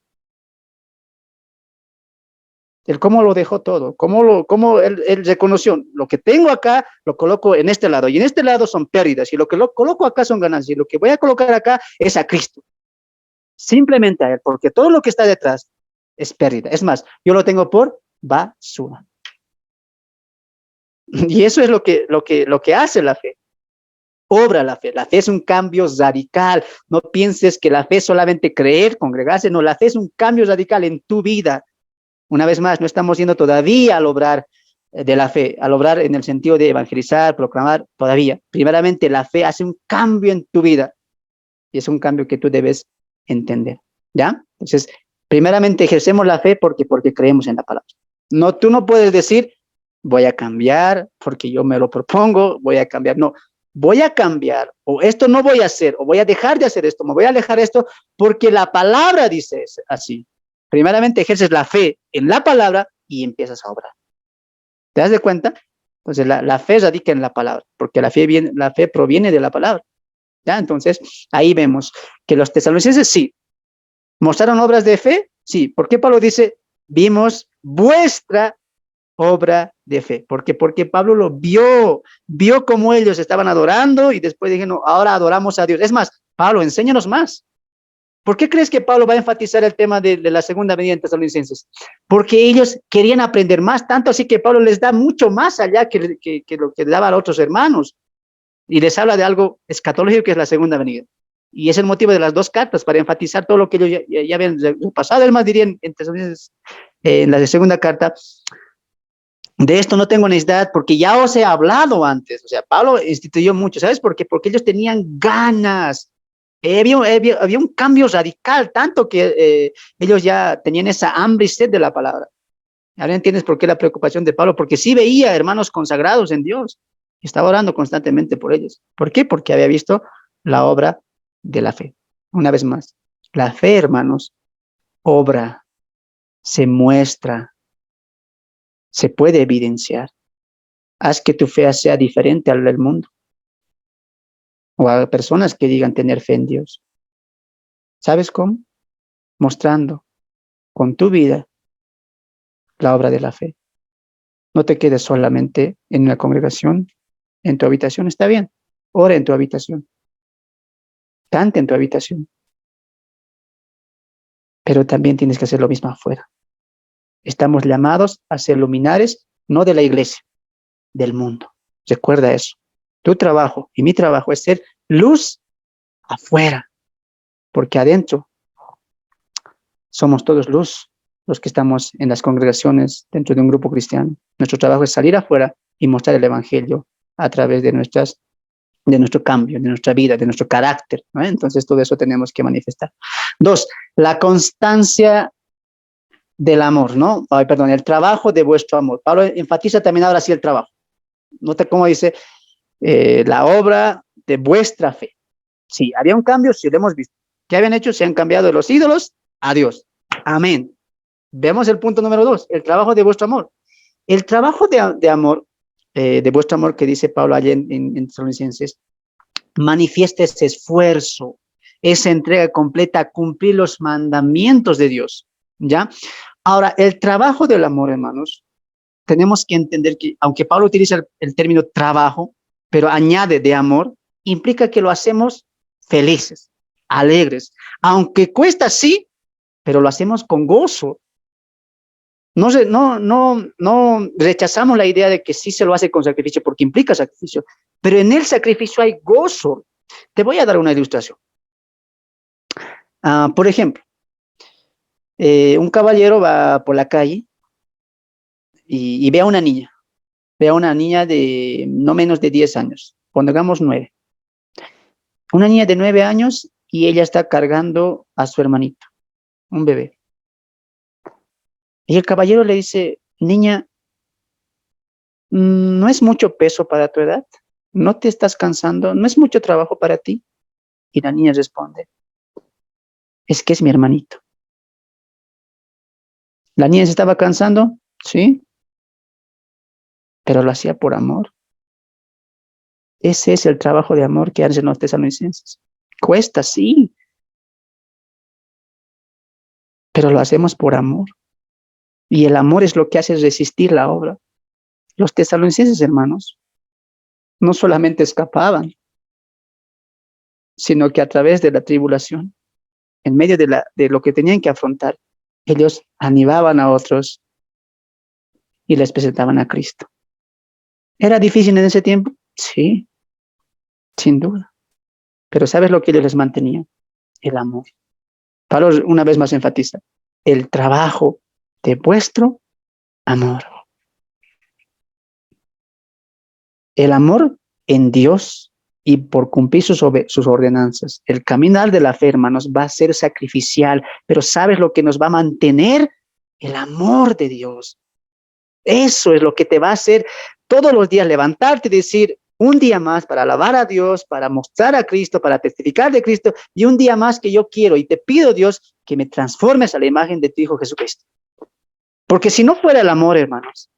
El cómo lo dejó todo, cómo él reconoció, lo que tengo acá lo coloco en este lado, y en este lado son pérdidas, y lo que lo coloco acá son ganancias, y lo que voy a colocar acá es a Cristo. Simplemente a Él, porque todo lo que está detrás es pérdida. Es más, yo lo tengo por basura. Y eso es lo que hace la fe. Obra la fe. La fe es un cambio radical. No pienses que la fe es solamente creer, congregarse. No, la fe es un cambio radical en tu vida. Una vez más, no estamos yendo todavía al obrar de la fe, al obrar en el sentido de evangelizar, proclamar, todavía. Primeramente, la fe hace un cambio en tu vida. Y es un cambio que tú debes entender, ¿ya? Entonces, primeramente ejercemos la fe porque creemos en la palabra. No, tú no puedes decir, voy a cambiar porque yo me lo propongo, voy a cambiar. No, voy a cambiar, o esto no voy a hacer, o voy a dejar de hacer esto, me voy a alejar de esto porque la palabra dice así. Primeramente ejerces la fe en la palabra y empiezas a obrar. ¿Te das de cuenta? Entonces la fe radica en la palabra, porque la fe proviene de la palabra. ¿Ya? Entonces ahí vemos que los tesalonicenses sí, mostraron obras de fe, sí. ¿Por qué Pablo dice, vimos vuestra obra de fe? Porque Pablo lo vio cómo ellos estaban adorando y después dijeron, ahora adoramos a Dios. Es más, Pablo, enséñanos más. ¿Por qué crees que Pablo va a enfatizar el tema de la segunda venida en Tesalonicenses? Porque ellos querían aprender más, tanto así que Pablo les da mucho más allá que lo que daba a otros hermanos. Y les habla de algo escatológico que es la segunda venida. Y es el motivo de las 2 cartas, para enfatizar todo lo que ellos ya habían pasado. Además, dirían en la segunda carta, de esto no tengo necesidad porque ya os he hablado antes. O sea, Pablo instituyó mucho. ¿Sabes por qué? Porque ellos tenían ganas. Había un cambio radical, tanto que ellos ya tenían esa hambre y sed de la palabra. Ahora entiendes por qué la preocupación de Pablo, porque sí veía hermanos consagrados en Dios, estaba orando constantemente por ellos. ¿Por qué? Porque había visto la obra de la fe. Una vez más, la fe, hermanos, obra, se muestra, se puede evidenciar. Haz que tu fe sea diferente al del mundo, o a personas que digan tener fe en Dios. ¿Sabes cómo? Mostrando con tu vida la obra de la fe. No te quedes solamente en una congregación, en tu habitación, está bien. Ora en tu habitación. Canta en tu habitación. Pero también tienes que hacer lo mismo afuera. Estamos llamados a ser luminares, no de la iglesia, del mundo. Recuerda eso. Tu trabajo y mi trabajo es ser luz afuera, porque adentro somos todos luz, los que estamos en las congregaciones dentro de un grupo cristiano. Nuestro trabajo es salir afuera y mostrar el evangelio a través de nuestro cambio, de nuestra vida, de nuestro carácter, ¿no? Entonces todo eso tenemos que manifestar. 2, la constancia del amor, ¿no? El trabajo de vuestro amor. Pablo enfatiza también ahora sí el trabajo. Nota cómo dice la obra de vuestra fe. Sí, había un cambio, sí lo hemos visto. ¿Qué habían hecho? Se han cambiado de los ídolos a Dios. Amén. Vemos el punto número 2, el trabajo de vuestro amor. El trabajo de amor, de vuestro amor que dice Pablo allá en Tesalonicenses, manifiesta ese esfuerzo, esa entrega completa a cumplir los mandamientos de Dios, ¿ya? Ahora, el trabajo del amor, hermanos, tenemos que entender que, aunque Pablo utiliza el término trabajo, pero añade de amor, implica que lo hacemos felices, alegres, aunque cuesta sí, pero lo hacemos con gozo. No rechazamos la idea de que sí se lo hace con sacrificio porque implica sacrificio, pero en el sacrificio hay gozo. Te voy a dar una ilustración. Por ejemplo, un caballero va por la calle y ve a una niña de no menos de 10 años, pongamos 9. Una niña de 9 años y ella está cargando a su hermanito, un bebé. Y el caballero le dice, niña, ¿no es mucho peso para tu edad? ¿No te estás cansando? ¿No es mucho trabajo para ti? Y la niña responde, es que es mi hermanito. ¿La niña se estaba cansando? Sí, pero lo hacía por amor. Ese es el trabajo de amor que hacen los tesalonicenses. Cuesta, sí, pero lo hacemos por amor. Y el amor es lo que hace resistir la obra. Los tesalonicenses, hermanos, no solamente escapaban, sino que a través de la tribulación, en medio de lo que tenían que afrontar, ellos animaban a otros y les presentaban a Cristo. ¿Era difícil en ese tiempo? Sí, sin duda. Pero ¿sabes lo que ellos les mantenía? El amor. Pablo una vez más enfatiza, el trabajo de vuestro amor. El amor en Dios y por cumplir sus ordenanzas. El caminar de la fe, hermanos, va a ser sacrificial, pero ¿sabes lo que nos va a mantener? El amor de Dios. Eso es lo que te va a hacer todos los días levantarte y decir, un día más para alabar a Dios, para mostrar a Cristo, para testificar de Cristo, y un día más que yo quiero y te pido, Dios, que me transformes a la imagen de tu Hijo Jesucristo. Porque si no fuera el amor, hermanos,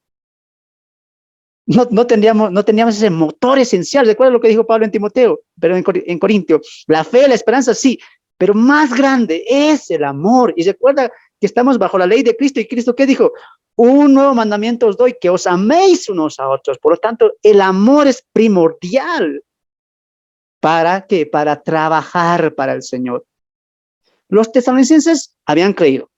no tendríamos ese motor esencial. Recuerda lo que dijo Pablo en Timoteo, pero en Corintio, la fe, la esperanza, sí, pero más grande es el amor. Y recuerda que estamos bajo la ley de Cristo, y Cristo, ¿qué dijo? Un nuevo mandamiento os doy, que os améis unos a otros. Por lo tanto, el amor es primordial. ¿Para qué? Para trabajar para el Señor. Los tesalonicenses habían creído,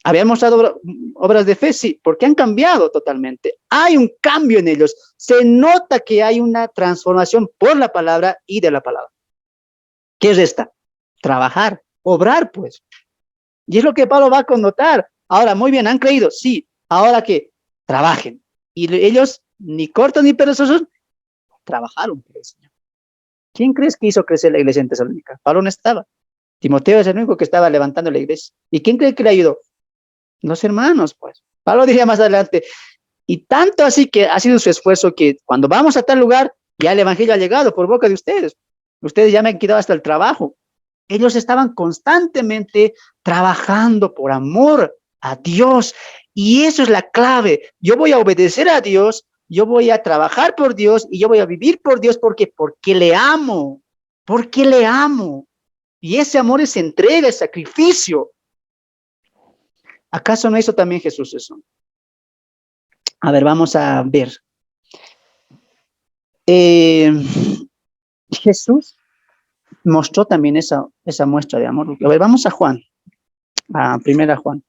habían mostrado obras de fe, sí, porque han cambiado totalmente. Hay un cambio en ellos. Se nota que hay una transformación por la palabra y de la palabra. ¿Qué es esta? Trabajar, obrar, pues. Y es lo que Pablo va a connotar. Ahora, muy bien, han creído, sí. Ahora que trabajen. Y ellos, ni cortos ni perezosos, trabajaron por el Señor. ¿Quién crees que hizo crecer la iglesia en Tesalónica? Pablo no estaba. Timoteo es el único que estaba levantando la iglesia. ¿Y quién cree que le ayudó? Los hermanos, pues. Pablo diría más adelante, y tanto así que ha sido su esfuerzo que cuando vamos a tal lugar, ya el evangelio ha llegado por boca de ustedes. Ustedes ya me han quitado hasta el trabajo. Ellos estaban constantemente trabajando por amor a Dios. Y eso es la clave. Yo voy a obedecer a Dios, yo voy a trabajar por Dios y yo voy a vivir por Dios porque le amo. Porque le amo. Y ese amor es entrega, es sacrificio. ¿Acaso no hizo también Jesús eso? A ver, vamos a ver. Jesús mostró también esa muestra de amor. A ver, vamos a Juan, a primera Juan,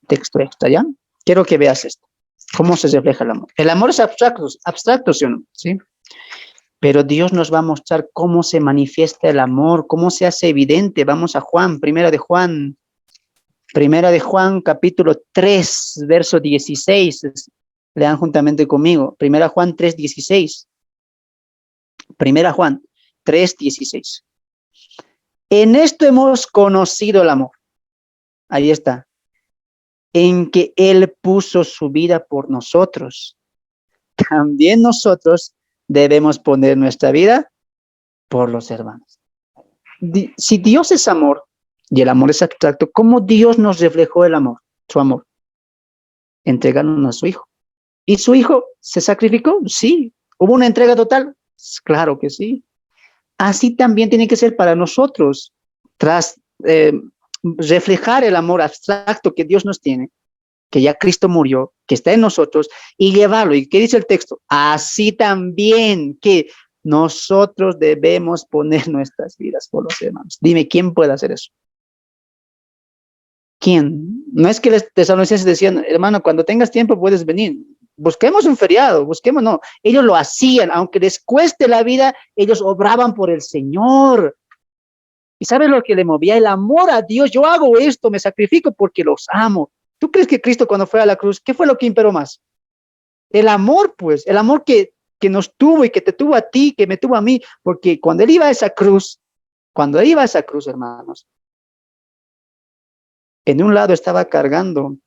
texto extra, ¿ya? Quiero que veas esto, cómo se refleja el amor. El amor es abstracto, ¿sí o no? ¿Sí? Pero Dios nos va a mostrar cómo se manifiesta el amor, cómo se hace evidente. Vamos a Juan, primera de Juan, capítulo 3, verso 16. Lean juntamente conmigo. Primera Juan 3, 16. Primera Juan 3, 16. En esto hemos conocido el amor. Ahí está. En que Él puso su vida por nosotros. También nosotros debemos poner nuestra vida por los hermanos. Si Dios es amor, y el amor es abstracto, ¿cómo Dios nos reflejó el amor, su amor? Entregándonos a su Hijo. ¿Y su Hijo se sacrificó? Sí. ¿Hubo una entrega total? Claro que sí. Así también tiene que ser para nosotros, tras reflejar el amor abstracto que Dios nos tiene, que ya Cristo murió, que está en nosotros, y llevarlo. ¿Y qué dice el texto? Así también que nosotros debemos poner nuestras vidas por los hermanos. Dime, ¿quién puede hacer eso? ¿Quién? No es que los tesalonicenses decían, hermano, cuando tengas tiempo puedes venir. Busquemos un feriado, no. Ellos lo hacían, aunque les cueste la vida, ellos obraban por el Señor. ¿Y sabes lo que le movía? El amor a Dios. Yo hago esto, me sacrifico porque los amo. ¿Tú crees que Cristo cuando fue a la cruz, qué fue lo que imperó más? El amor, pues, el amor que nos tuvo y que te tuvo a ti, que me tuvo a mí, porque cuando Él iba a esa cruz, Cuando iba a esa cruz, hermanos, en un lado estaba cargando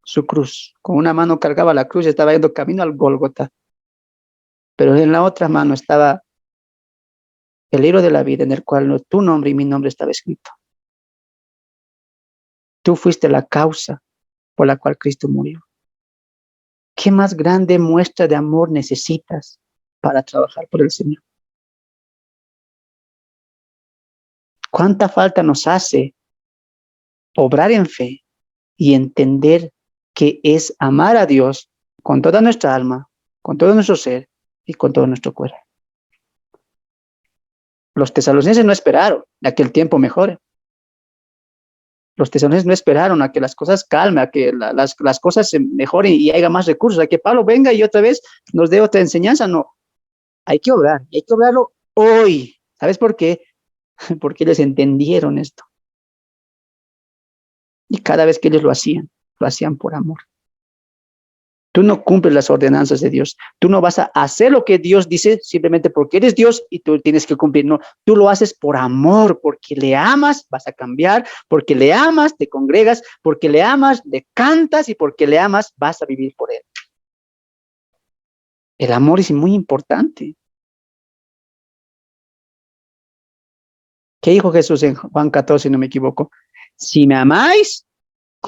su cruz, con una mano cargaba la cruz y estaba yendo camino al Gólgota, pero en la otra mano estaba el libro de la vida en el cual tu nombre y mi nombre estaba escrito. Tú fuiste la causa por la cual Cristo murió. ¿Qué más grande muestra de amor necesitas para trabajar por el Señor? ¿Cuánta falta nos hace obrar en fe y entender que es amar a Dios con toda nuestra alma, con todo nuestro ser y con todo nuestro cuerpo? Los tesalonicenses no esperaron a que el tiempo mejore. Los tesalonicenses no esperaron a que las cosas calmen, a que las cosas se mejoren y haya más recursos, a que Pablo venga y otra vez nos dé otra enseñanza. No, hay que obrar, y hay que obrarlo hoy. ¿Sabes por qué? Porque ellos entendieron esto. Y cada vez que ellos lo hacían por amor. Tú no cumples las ordenanzas de Dios. Tú no vas a hacer lo que Dios dice simplemente porque eres Dios y tú tienes que cumplir. No, tú lo haces por amor, porque le amas, vas a cambiar, porque le amas, te congregas, porque le amas, le cantas y porque le amas, vas a vivir por él. El amor es muy importante. ¿Qué dijo Jesús en Juan 14, si no me equivoco? Si me amáis,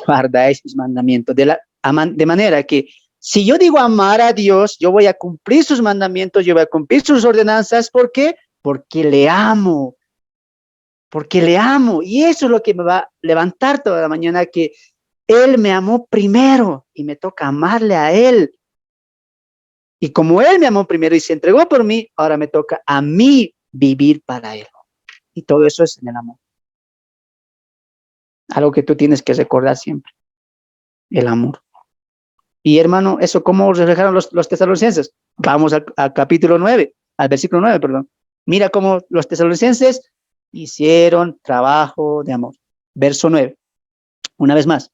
guardáis mis mandamientos. De manera que si yo digo amar a Dios, yo voy a cumplir sus mandamientos, yo voy a cumplir sus ordenanzas. ¿Por qué? Porque le amo. Porque le amo. Y eso es lo que me va a levantar toda la mañana, que Él me amó primero y me toca amarle a Él. Y como Él me amó primero y se entregó por mí, ahora me toca a mí vivir para Él. Y todo eso es en el amor. Algo que tú tienes que recordar siempre. El amor. Y hermano, ¿eso cómo reflejaron los tesalonicenses? Vamos al capítulo 9, al versículo 9, perdón. Mira cómo los tesalonicenses hicieron trabajo de amor. Verso 9, una vez más.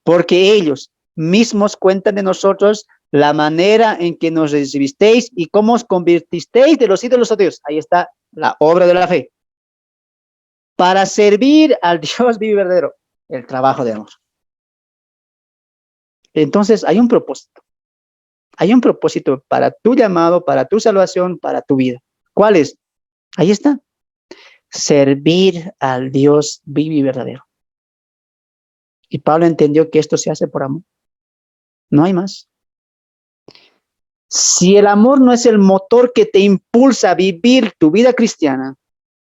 Porque ellos mismos cuentan de nosotros la manera en que nos recibisteis y cómo os convirtisteis de los ídolos a Dios. Ahí está la obra de la fe. Para servir al Dios vivo y verdadero, el trabajo de amor. Entonces hay un propósito. Hay un propósito para tu llamado, para tu salvación, para tu vida. ¿Cuál es? Ahí está. Servir al Dios vivo y verdadero. Y Pablo entendió que esto se hace por amor. No hay más. Si el amor no es el motor que te impulsa a vivir tu vida cristiana,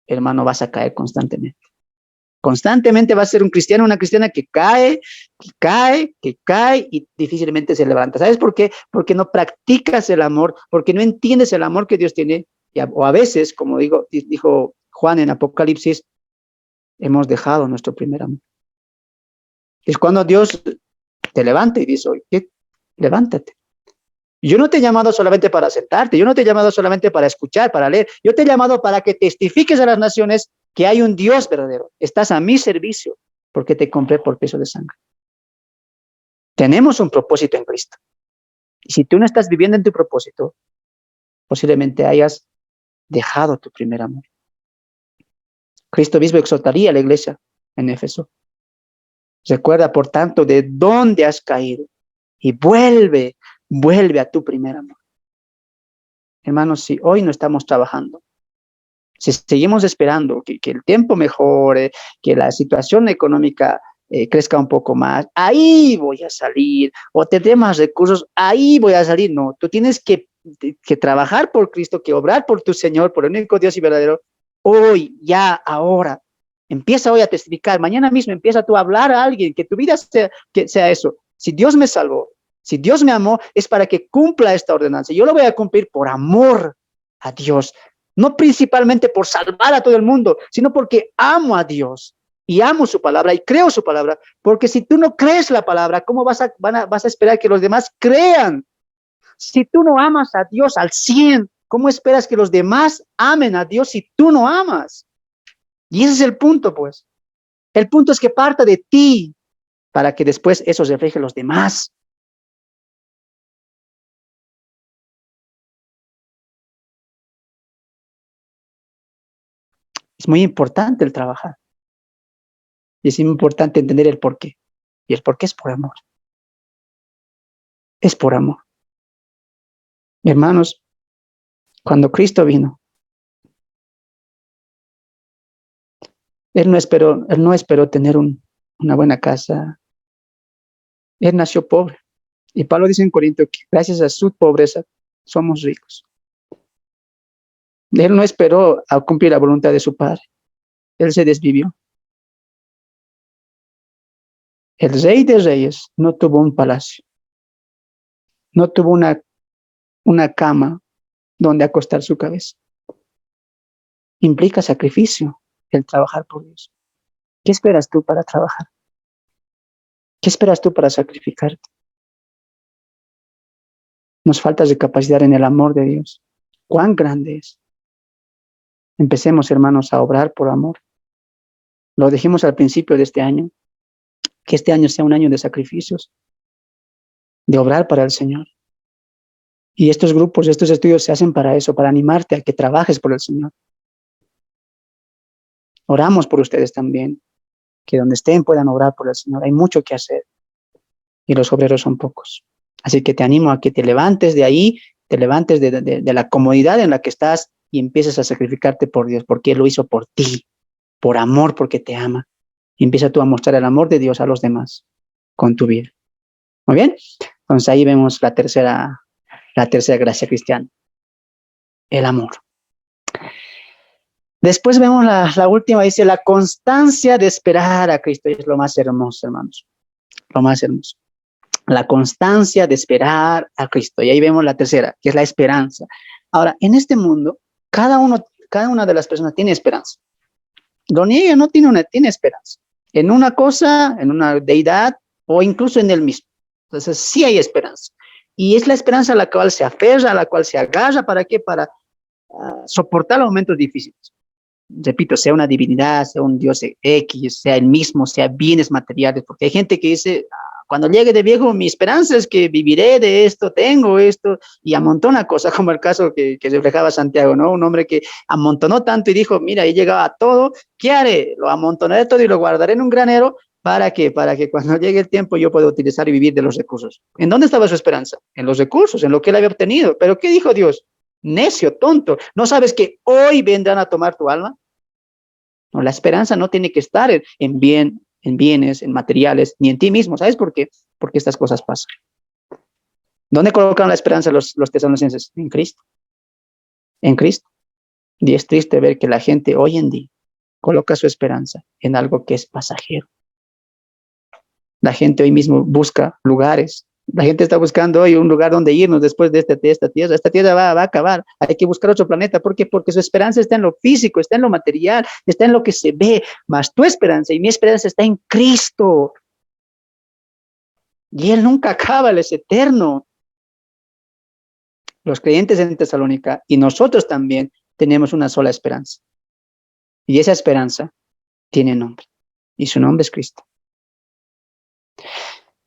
hermano, vas a caer constantemente. Constantemente vas a ser un cristiano, una cristiana que cae, que cae y difícilmente se levanta. ¿Sabes por qué? Porque no practicas el amor, porque no entiendes el amor que Dios tiene, o a veces, como dijo Juan en Apocalipsis, hemos dejado nuestro primer amor. Es cuando Dios te levanta y dice, oye, levántate. Yo no te he llamado solamente para sentarte, yo no te he llamado solamente para escuchar, para leer, yo te he llamado para que testifiques a las naciones que hay un Dios verdadero. Estás a mi servicio porque te compré por peso de sangre. Tenemos un propósito en Cristo. Y si tú no estás viviendo en tu propósito, posiblemente hayas dejado tu primer amor. Cristo mismo exhortaría a la iglesia en Éfeso. Recuerda, por tanto, de dónde has caído y vuelve a tu primer amor. Hermanos, si hoy no estamos trabajando, si seguimos esperando que el tiempo mejore, que la situación económica crezca un poco más, ahí voy a salir, o tendré más recursos, ahí voy a salir. No, tú tienes que trabajar por Cristo, que obrar por tu Señor, por el único Dios y verdadero, hoy, ya, ahora. Empieza hoy a testificar, mañana mismo empieza tú a hablar a alguien, que tu vida sea eso. Si Dios me salvó, si Dios me amó, es para que cumpla esta ordenanza. Yo lo voy a cumplir por amor a Dios. No principalmente por salvar a todo el mundo, sino porque amo a Dios y amo su palabra y creo su palabra. Porque si tú no crees la palabra, ¿cómo vas a esperar que los demás crean? Si tú no amas a Dios al 100, ¿cómo esperas que los demás amen a Dios si tú no amas? Y ese es el punto, pues. El punto es que parta de ti para que después eso se refleje en los demás. Es muy importante el trabajar. Y es importante entender el por qué. Y el por qué es por amor. Es por amor. Hermanos, cuando Cristo vino, Él no esperó tener una buena casa. Él nació pobre. Y Pablo dice en Corinto que gracias a su pobreza somos ricos. Él no esperó a cumplir la voluntad de su padre. Él se desvivió. El rey de reyes no tuvo un palacio. No tuvo una cama donde acostar su cabeza. Implica sacrificio el trabajar por Dios. ¿Qué esperas tú para trabajar? ¿Qué esperas tú para sacrificarte? Nos falta de capacidad en el amor de Dios. ¿Cuán grande es? Empecemos, hermanos, a obrar por amor. Lo dijimos al principio de este año, que este año sea un año de sacrificios, de obrar para el Señor. Y estos grupos, estos estudios se hacen para eso, para animarte a que trabajes por el Señor. Oramos por ustedes también, que donde estén puedan obrar por el Señor. Hay mucho que hacer y los obreros son pocos. Así que te animo a que te levantes de ahí, te levantes de la comodidad en la que estás y empieces a sacrificarte por Dios, porque Él lo hizo por ti, por amor, porque te ama. Y empieza tú a mostrar el amor de Dios a los demás con tu vida. Muy bien, entonces ahí vemos la tercera gracia cristiana, el amor. Después vemos la última, dice la constancia de esperar a Cristo. Y es lo más hermoso, hermanos, lo más hermoso. La constancia de esperar a Cristo. Y ahí vemos la tercera, que es la esperanza. Ahora, en este mundo, cada una de las personas tiene esperanza. Lo niega, no tiene esperanza. En una cosa, en una deidad, o incluso en él mismo. Entonces, sí hay esperanza. Y es la esperanza a la cual se aferra, a la cual se agarra. ¿Para qué? Para soportar los momentos difíciles. Repito, sea una divinidad, sea un Dios X, sea el mismo, sea bienes materiales, porque hay gente que dice, cuando llegue de viejo, mi esperanza es que viviré de esto, tengo esto, y amontona cosas, como el caso que reflejaba Santiago, ¿no? Un hombre que amontonó tanto y dijo, mira, he llegado a todo, ¿qué haré? Lo amontonaré todo y lo guardaré en un granero, ¿para qué? Para que cuando llegue el tiempo yo pueda utilizar y vivir de los recursos. ¿En dónde estaba su esperanza? En los recursos, en lo que él había obtenido. ¿Pero qué dijo Dios? Necio, tonto, ¿no sabes que hoy vendrán a tomar tu alma? No, la esperanza no tiene que estar en bienes, en materiales, ni en ti mismo. ¿Sabes por qué? Porque estas cosas pasan. ¿Dónde colocan la esperanza los tesalonicenses? En Cristo. En Cristo. Y es triste ver que la gente hoy en día coloca su esperanza en algo que es pasajero. La gente hoy mismo busca lugares. La gente está buscando hoy un lugar donde irnos después de esta tierra. Esta tierra va a acabar. Hay que buscar otro planeta. ¿Por qué? Porque su esperanza está en lo físico, está en lo material, está en lo que se ve. Mas tu esperanza y mi esperanza está en Cristo. Y Él nunca acaba, Él es eterno. Los creyentes en Tesalónica y nosotros también tenemos una sola esperanza. Y esa esperanza tiene nombre. Y su nombre es Cristo.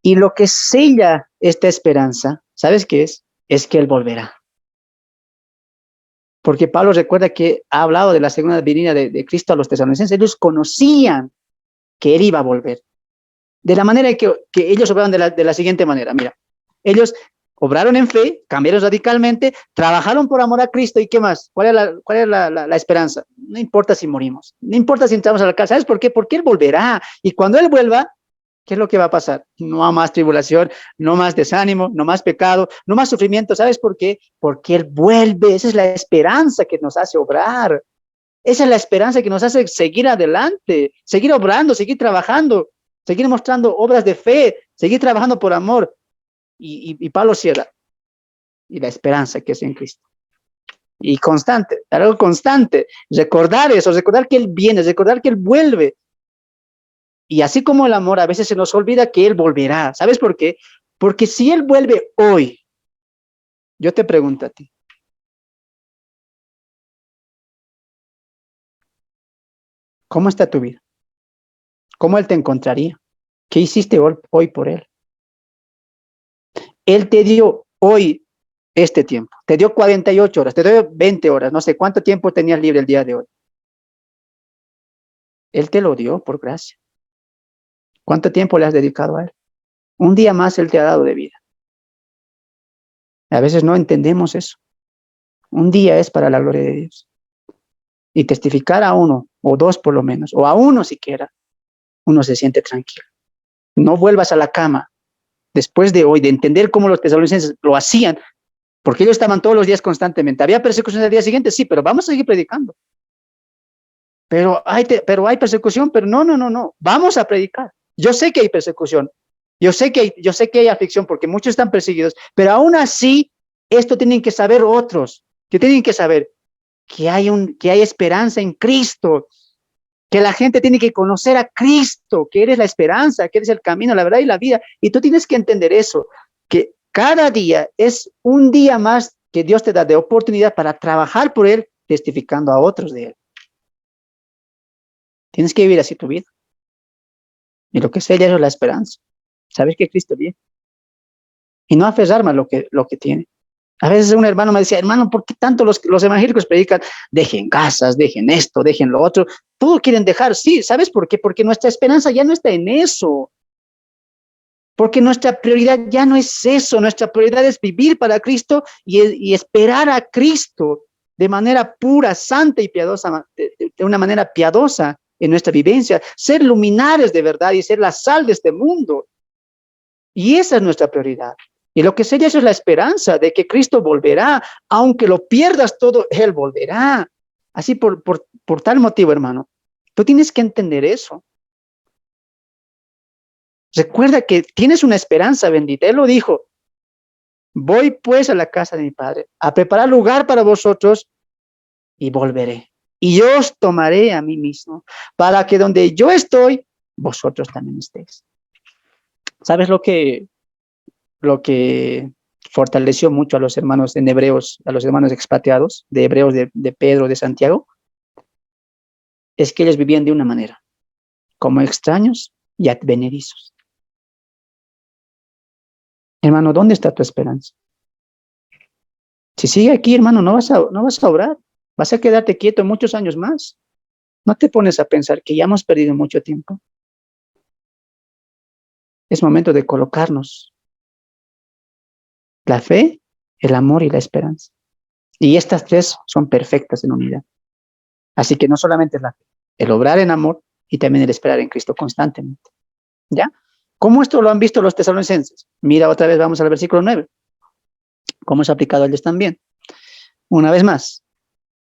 Y lo que sella esta esperanza, ¿sabes qué es? Es que Él volverá. Porque Pablo recuerda que ha hablado de la segunda venida de Cristo a los tesalonicenses. Ellos conocían que Él iba a volver. De la manera que ellos obraron de la siguiente manera. Mira, ellos obraron en fe, cambiaron radicalmente, trabajaron por amor a Cristo. ¿Y qué más? ¿Cuál es la esperanza? No importa si morimos, no importa si entramos a la cárcel. ¿Sabes por qué? Porque Él volverá. Y cuando Él vuelva, ¿qué es lo que va a pasar? No más tribulación, no más desánimo, no más pecado, no más sufrimiento. ¿Sabes por qué? Porque Él vuelve. Esa es la esperanza que nos hace obrar. Esa es la esperanza que nos hace seguir adelante, seguir obrando, seguir trabajando, seguir mostrando obras de fe, seguir trabajando por amor. Y Pablo cierra. Y la esperanza que es en Cristo. Y constante, algo constante. Recordar eso, recordar que Él viene, recordar que Él vuelve. Y así como el amor, a veces se nos olvida que Él volverá. ¿Sabes por qué? Porque si Él vuelve hoy, yo te pregunto a ti, ¿cómo está tu vida? ¿Cómo Él te encontraría? ¿Qué hiciste hoy por Él? Él te dio hoy este tiempo, te dio 48 horas, te dio 20 horas, no sé cuánto tiempo tenías libre el día de hoy. Él te lo dio por gracia. ¿Cuánto tiempo le has dedicado a Él? Un día más Él te ha dado de vida. A veces no entendemos eso. Un día es para la gloria de Dios. Y testificar a uno, o dos por lo menos, o a uno siquiera, uno se siente tranquilo. No vuelvas a la cama después de hoy, de entender cómo los tesalonicenses lo hacían, porque ellos estaban todos los días constantemente. ¿Había persecución al día siguiente? Sí, pero vamos a seguir predicando. Pero hay persecución, pero no. Vamos a predicar. Yo sé que hay persecución. Yo sé que hay aflicción porque muchos están perseguidos, pero aún así, esto tienen que saber otros, que tienen que saber que hay esperanza en Cristo, que la gente tiene que conocer a Cristo, que eres la esperanza, que eres el camino, la verdad y la vida. Y tú tienes que entender eso, que cada día es un día más que Dios te da de oportunidad para trabajar por Él, testificando a otros de Él. Tienes que vivir así tu vida. Y lo que sé ya es la esperanza. Saber que Cristo viene. Y no aferrarme a lo que tiene. A veces un hermano me decía, hermano, ¿por qué tanto los evangélicos predican? Dejen casas, dejen esto, dejen lo otro. Todo quieren dejar, sí. ¿Sabes por qué? Porque nuestra esperanza ya no está en eso. Porque nuestra prioridad ya no es eso. Nuestra prioridad es vivir para Cristo y esperar a Cristo de manera pura, santa y piadosa, de una manera piadosa en nuestra vivencia. Ser luminares de verdad y ser la sal de este mundo. Y esa es nuestra prioridad. Y lo que sería eso es la esperanza de que Cristo volverá. Aunque lo pierdas todo, Él volverá. Así por tal motivo, hermano. Tú tienes que entender eso. Recuerda que tienes una esperanza bendita. Él lo dijo. Voy pues a la casa de mi Padre a preparar lugar para vosotros y volveré. Y yo os tomaré a mí mismo para que donde yo estoy, vosotros también estéis. ¿Sabes lo que fortaleció mucho a los hermanos en Hebreos, a los hermanos expatriados de Hebreos, de Pedro, de Santiago? Es que ellos vivían de una manera, como extraños y advenedizos. Hermano, ¿dónde está tu esperanza? Si sigue aquí, hermano, no vas a obrar. Vas a quedarte quieto muchos años más. No te pones a pensar que ya hemos perdido mucho tiempo. Es momento de colocarnos la fe, el amor y la esperanza. Y estas tres son perfectas en unidad. Así que no solamente es la fe, el obrar en amor y también el esperar en Cristo constantemente. ¿Ya? ¿Cómo esto lo han visto los tesalonicenses? Mira, otra vez vamos al versículo 9. ¿Cómo es aplicado a ellos también? Una vez más.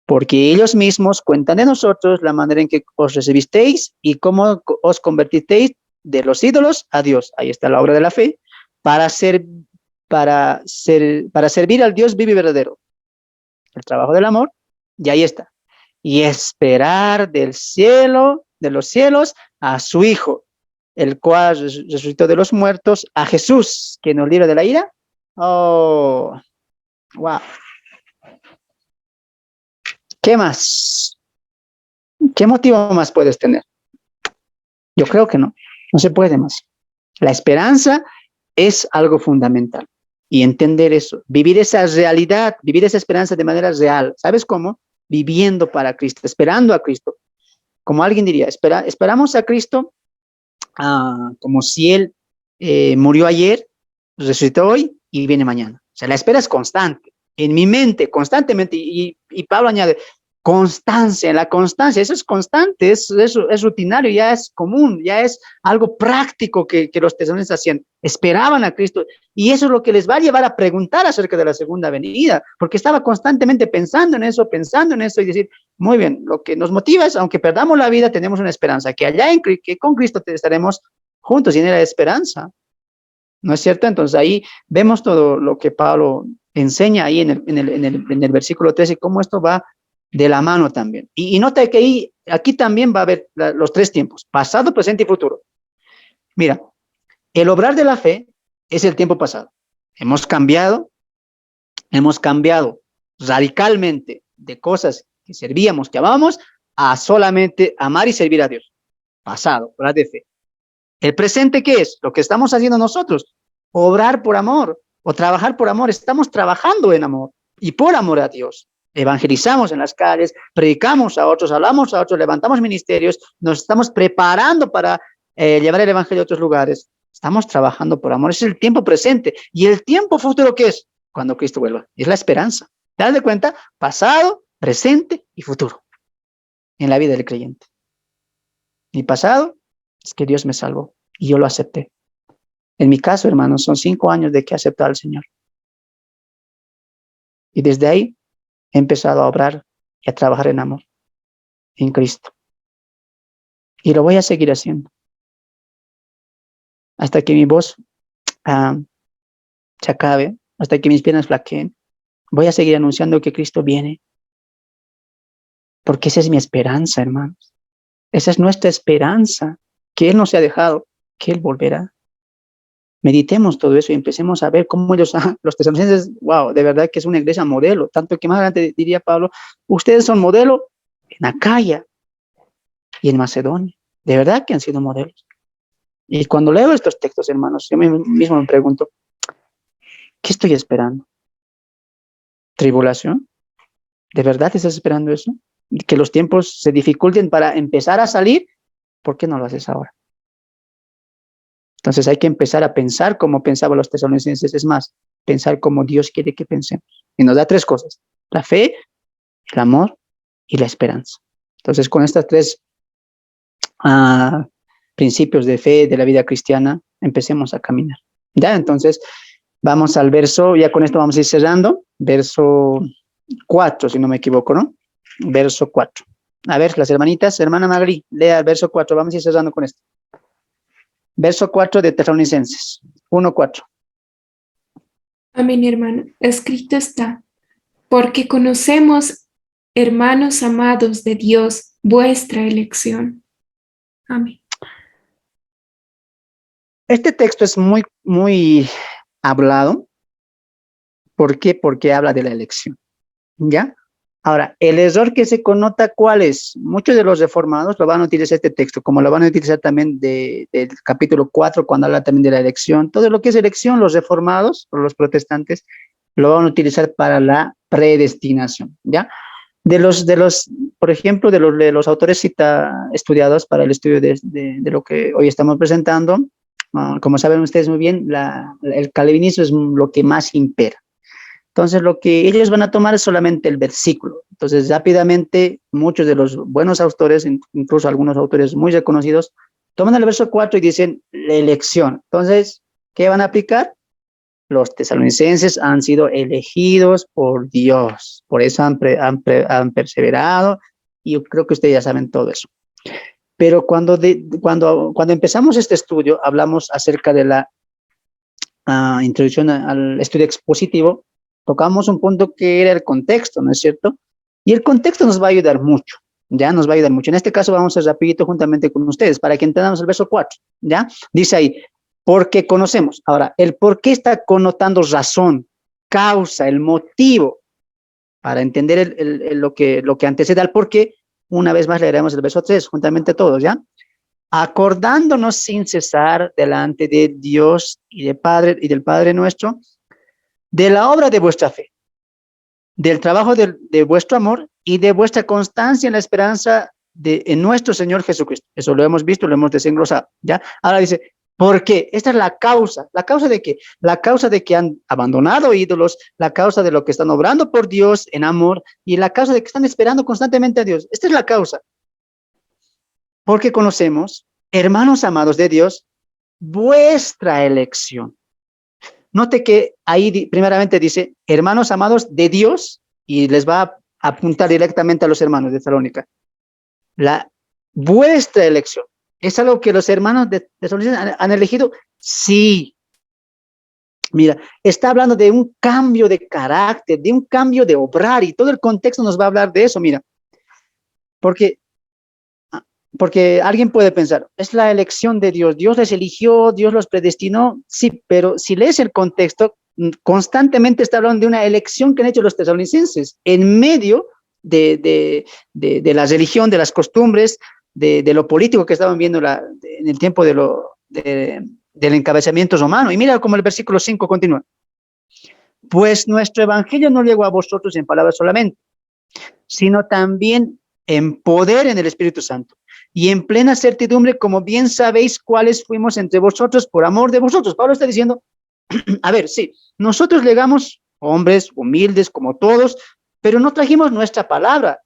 Porque ellos mismos cuentan de nosotros la manera en que os recibisteis y cómo os convertisteis de los ídolos a Dios. Ahí está la obra de la fe, para servir al Dios vivo y verdadero. El trabajo del amor, y ahí está. Y esperar del cielo, de los cielos, a su Hijo, el cual resucitó de los muertos, a Jesús, que nos libra de la ira. Oh, wow. ¿Qué más? ¿Qué motivo más puedes tener? Yo creo que no se puede más. La esperanza es algo fundamental. Y entender eso, vivir esa realidad, vivir esa esperanza de manera real. ¿Sabes cómo? Viviendo para Cristo, esperando a Cristo. Como alguien diría, esperamos a Cristo como si Él murió ayer, resucitó hoy y viene mañana. O sea, la espera es constante, en mi mente, constantemente. Y Pablo añade, constancia, la constancia, eso es constante, es rutinario, ya es común, ya es algo práctico que los tesalonicenses hacían, esperaban a Cristo, y eso es lo que les va a llevar a preguntar acerca de la segunda venida, porque estaba constantemente pensando en eso y decir, muy bien, lo que nos motiva es, aunque perdamos la vida, tenemos una esperanza, que que con Cristo estaremos juntos, y en la esperanza, ¿no es cierto? Entonces ahí vemos todo lo que Pablo enseña ahí en el versículo 13, cómo esto va de la mano también. Y nota que aquí también va a haber los tres tiempos, pasado, presente y futuro. Mira, el obrar de la fe es el tiempo pasado. Hemos cambiado radicalmente de cosas que servíamos, que amábamos, a solamente amar y servir a Dios. Pasado, obrar de fe. El presente, ¿qué es? Lo que estamos haciendo nosotros, obrar por amor o trabajar por amor. Estamos trabajando en amor y por amor a Dios. evangelizamos en las calles, predicamos a otros, hablamos a otros, levantamos ministerios, nos estamos preparando para llevar el evangelio a otros lugares. Estamos trabajando por amor. Ese es el tiempo presente. ¿Y el tiempo futuro qué es? Cuando Cristo vuelva. Es la esperanza. Dale cuenta, pasado, presente y futuro en la vida del creyente. Mi pasado es que Dios me salvó y yo lo acepté. En mi caso, hermanos, son 5 años de que he aceptado al Señor. Y desde ahí he empezado a obrar y a trabajar en amor, en Cristo. Y lo voy a seguir haciendo. Hasta que mi voz se acabe, hasta que mis piernas flaqueen. Voy a seguir anunciando que Cristo viene. Porque esa es mi esperanza, hermanos. Esa es nuestra esperanza, que Él no se ha dejado, que Él volverá. Meditemos todo eso y empecemos a ver cómo ellos, los tesalonicenses, wow, de verdad que es una iglesia modelo, tanto que más adelante diría Pablo, ustedes son modelo en Acaya y en Macedonia, de verdad que han sido modelos. Y cuando leo estos textos, hermanos, yo mismo me pregunto, ¿qué estoy esperando? ¿Tribulación? ¿De verdad estás esperando eso? ¿Que los tiempos se dificulten para empezar a salir? ¿Por qué no lo haces ahora? Entonces hay que empezar a pensar como pensaban los tesalonicenses, es más, pensar como Dios quiere que pensemos. Y nos da 3 cosas, la fe, el amor y la esperanza. Entonces con estas 3 principios de fe de la vida cristiana, empecemos a caminar. Ya, entonces vamos al verso, ya con esto vamos a ir cerrando, verso 4, si no me equivoco, ¿no? Verso 4. A ver, las hermanitas, hermana Magri, lea el verso 4, vamos a ir cerrando con esto. Verso 4 de Tesalonicenses, 1:4.
Amén, hermano. Escrito está, porque conocemos, hermanos amados de Dios, vuestra elección. Amén.
Este texto es muy hablado. ¿Por qué? Porque habla de la elección, ¿ya? Ahora, el error que se connota, ¿cuál es? Muchos de los reformados lo van a utilizar este texto, como lo van a utilizar también del capítulo 4, cuando habla también de la elección. Todo lo que es elección, los reformados o los protestantes lo van a utilizar para la predestinación, ¿ya? Por ejemplo, de los autores estudiados para el estudio de lo que hoy estamos presentando, como saben ustedes muy bien, el calvinismo es lo que más impera. Entonces, lo que ellos van a tomar es solamente el versículo. Entonces, rápidamente, muchos de los buenos autores, incluso algunos autores muy reconocidos, toman el verso 4 y dicen la elección. Entonces, ¿qué van a aplicar? Los tesalonicenses han sido elegidos por Dios. Por eso han perseverado, y yo creo que ustedes ya saben todo eso. Pero cuando empezamos este estudio, hablamos acerca de la introducción al estudio expositivo, tocamos un punto que era el contexto, ¿no es cierto? Y el contexto nos va a ayudar mucho, ¿ya? Nos va a ayudar mucho. En este caso vamos a ir rapidito juntamente con ustedes para que entendamos el verso 4, ¿ya? Dice ahí, porque conocemos. Ahora, el por qué está connotando razón, causa, el motivo, para entender lo que antecede al por qué. Una vez más leeremos el verso 3, juntamente todos, ¿ya? Acordándonos sin cesar delante de Dios y del Padre nuestro, de la obra de vuestra fe, del trabajo de vuestro amor y de vuestra constancia en la esperanza en nuestro Señor Jesucristo. Eso lo hemos visto, lo hemos desenglosado, ¿ya? Ahora dice, ¿por qué? Esta es la causa. ¿La causa de qué? La causa de que han abandonado ídolos, la causa de lo que están obrando por Dios en amor y la causa de que están esperando constantemente a Dios. Esta es la causa. Porque conocemos, hermanos amados de Dios, vuestra elección. Note que ahí primeramente dice, hermanos amados de Dios, y les va a apuntar directamente a los hermanos de Tesalónica. Vuestra elección. ¿Es algo que los hermanos de Tesalónica han elegido? Sí. Mira, está hablando de un cambio de carácter, de un cambio de obrar, y todo el contexto nos va a hablar de eso, mira. Porque alguien puede pensar, es la elección de Dios, Dios les eligió, Dios los predestinó, sí, pero si lees el contexto, constantemente está hablando de una elección que han hecho los tesalonicenses en medio de la religión, de las costumbres, de lo político que estaban viendo en el tiempo del encabezamiento romano. Y mira cómo el versículo 5 continúa. Pues nuestro evangelio no llegó a vosotros en palabras solamente, sino también en poder en el Espíritu Santo y en plena certidumbre, como bien sabéis cuáles fuimos entre vosotros por amor de vosotros. Pablo está diciendo, a ver, sí, nosotros llegamos hombres humildes como todos, pero no trajimos nuestra palabra,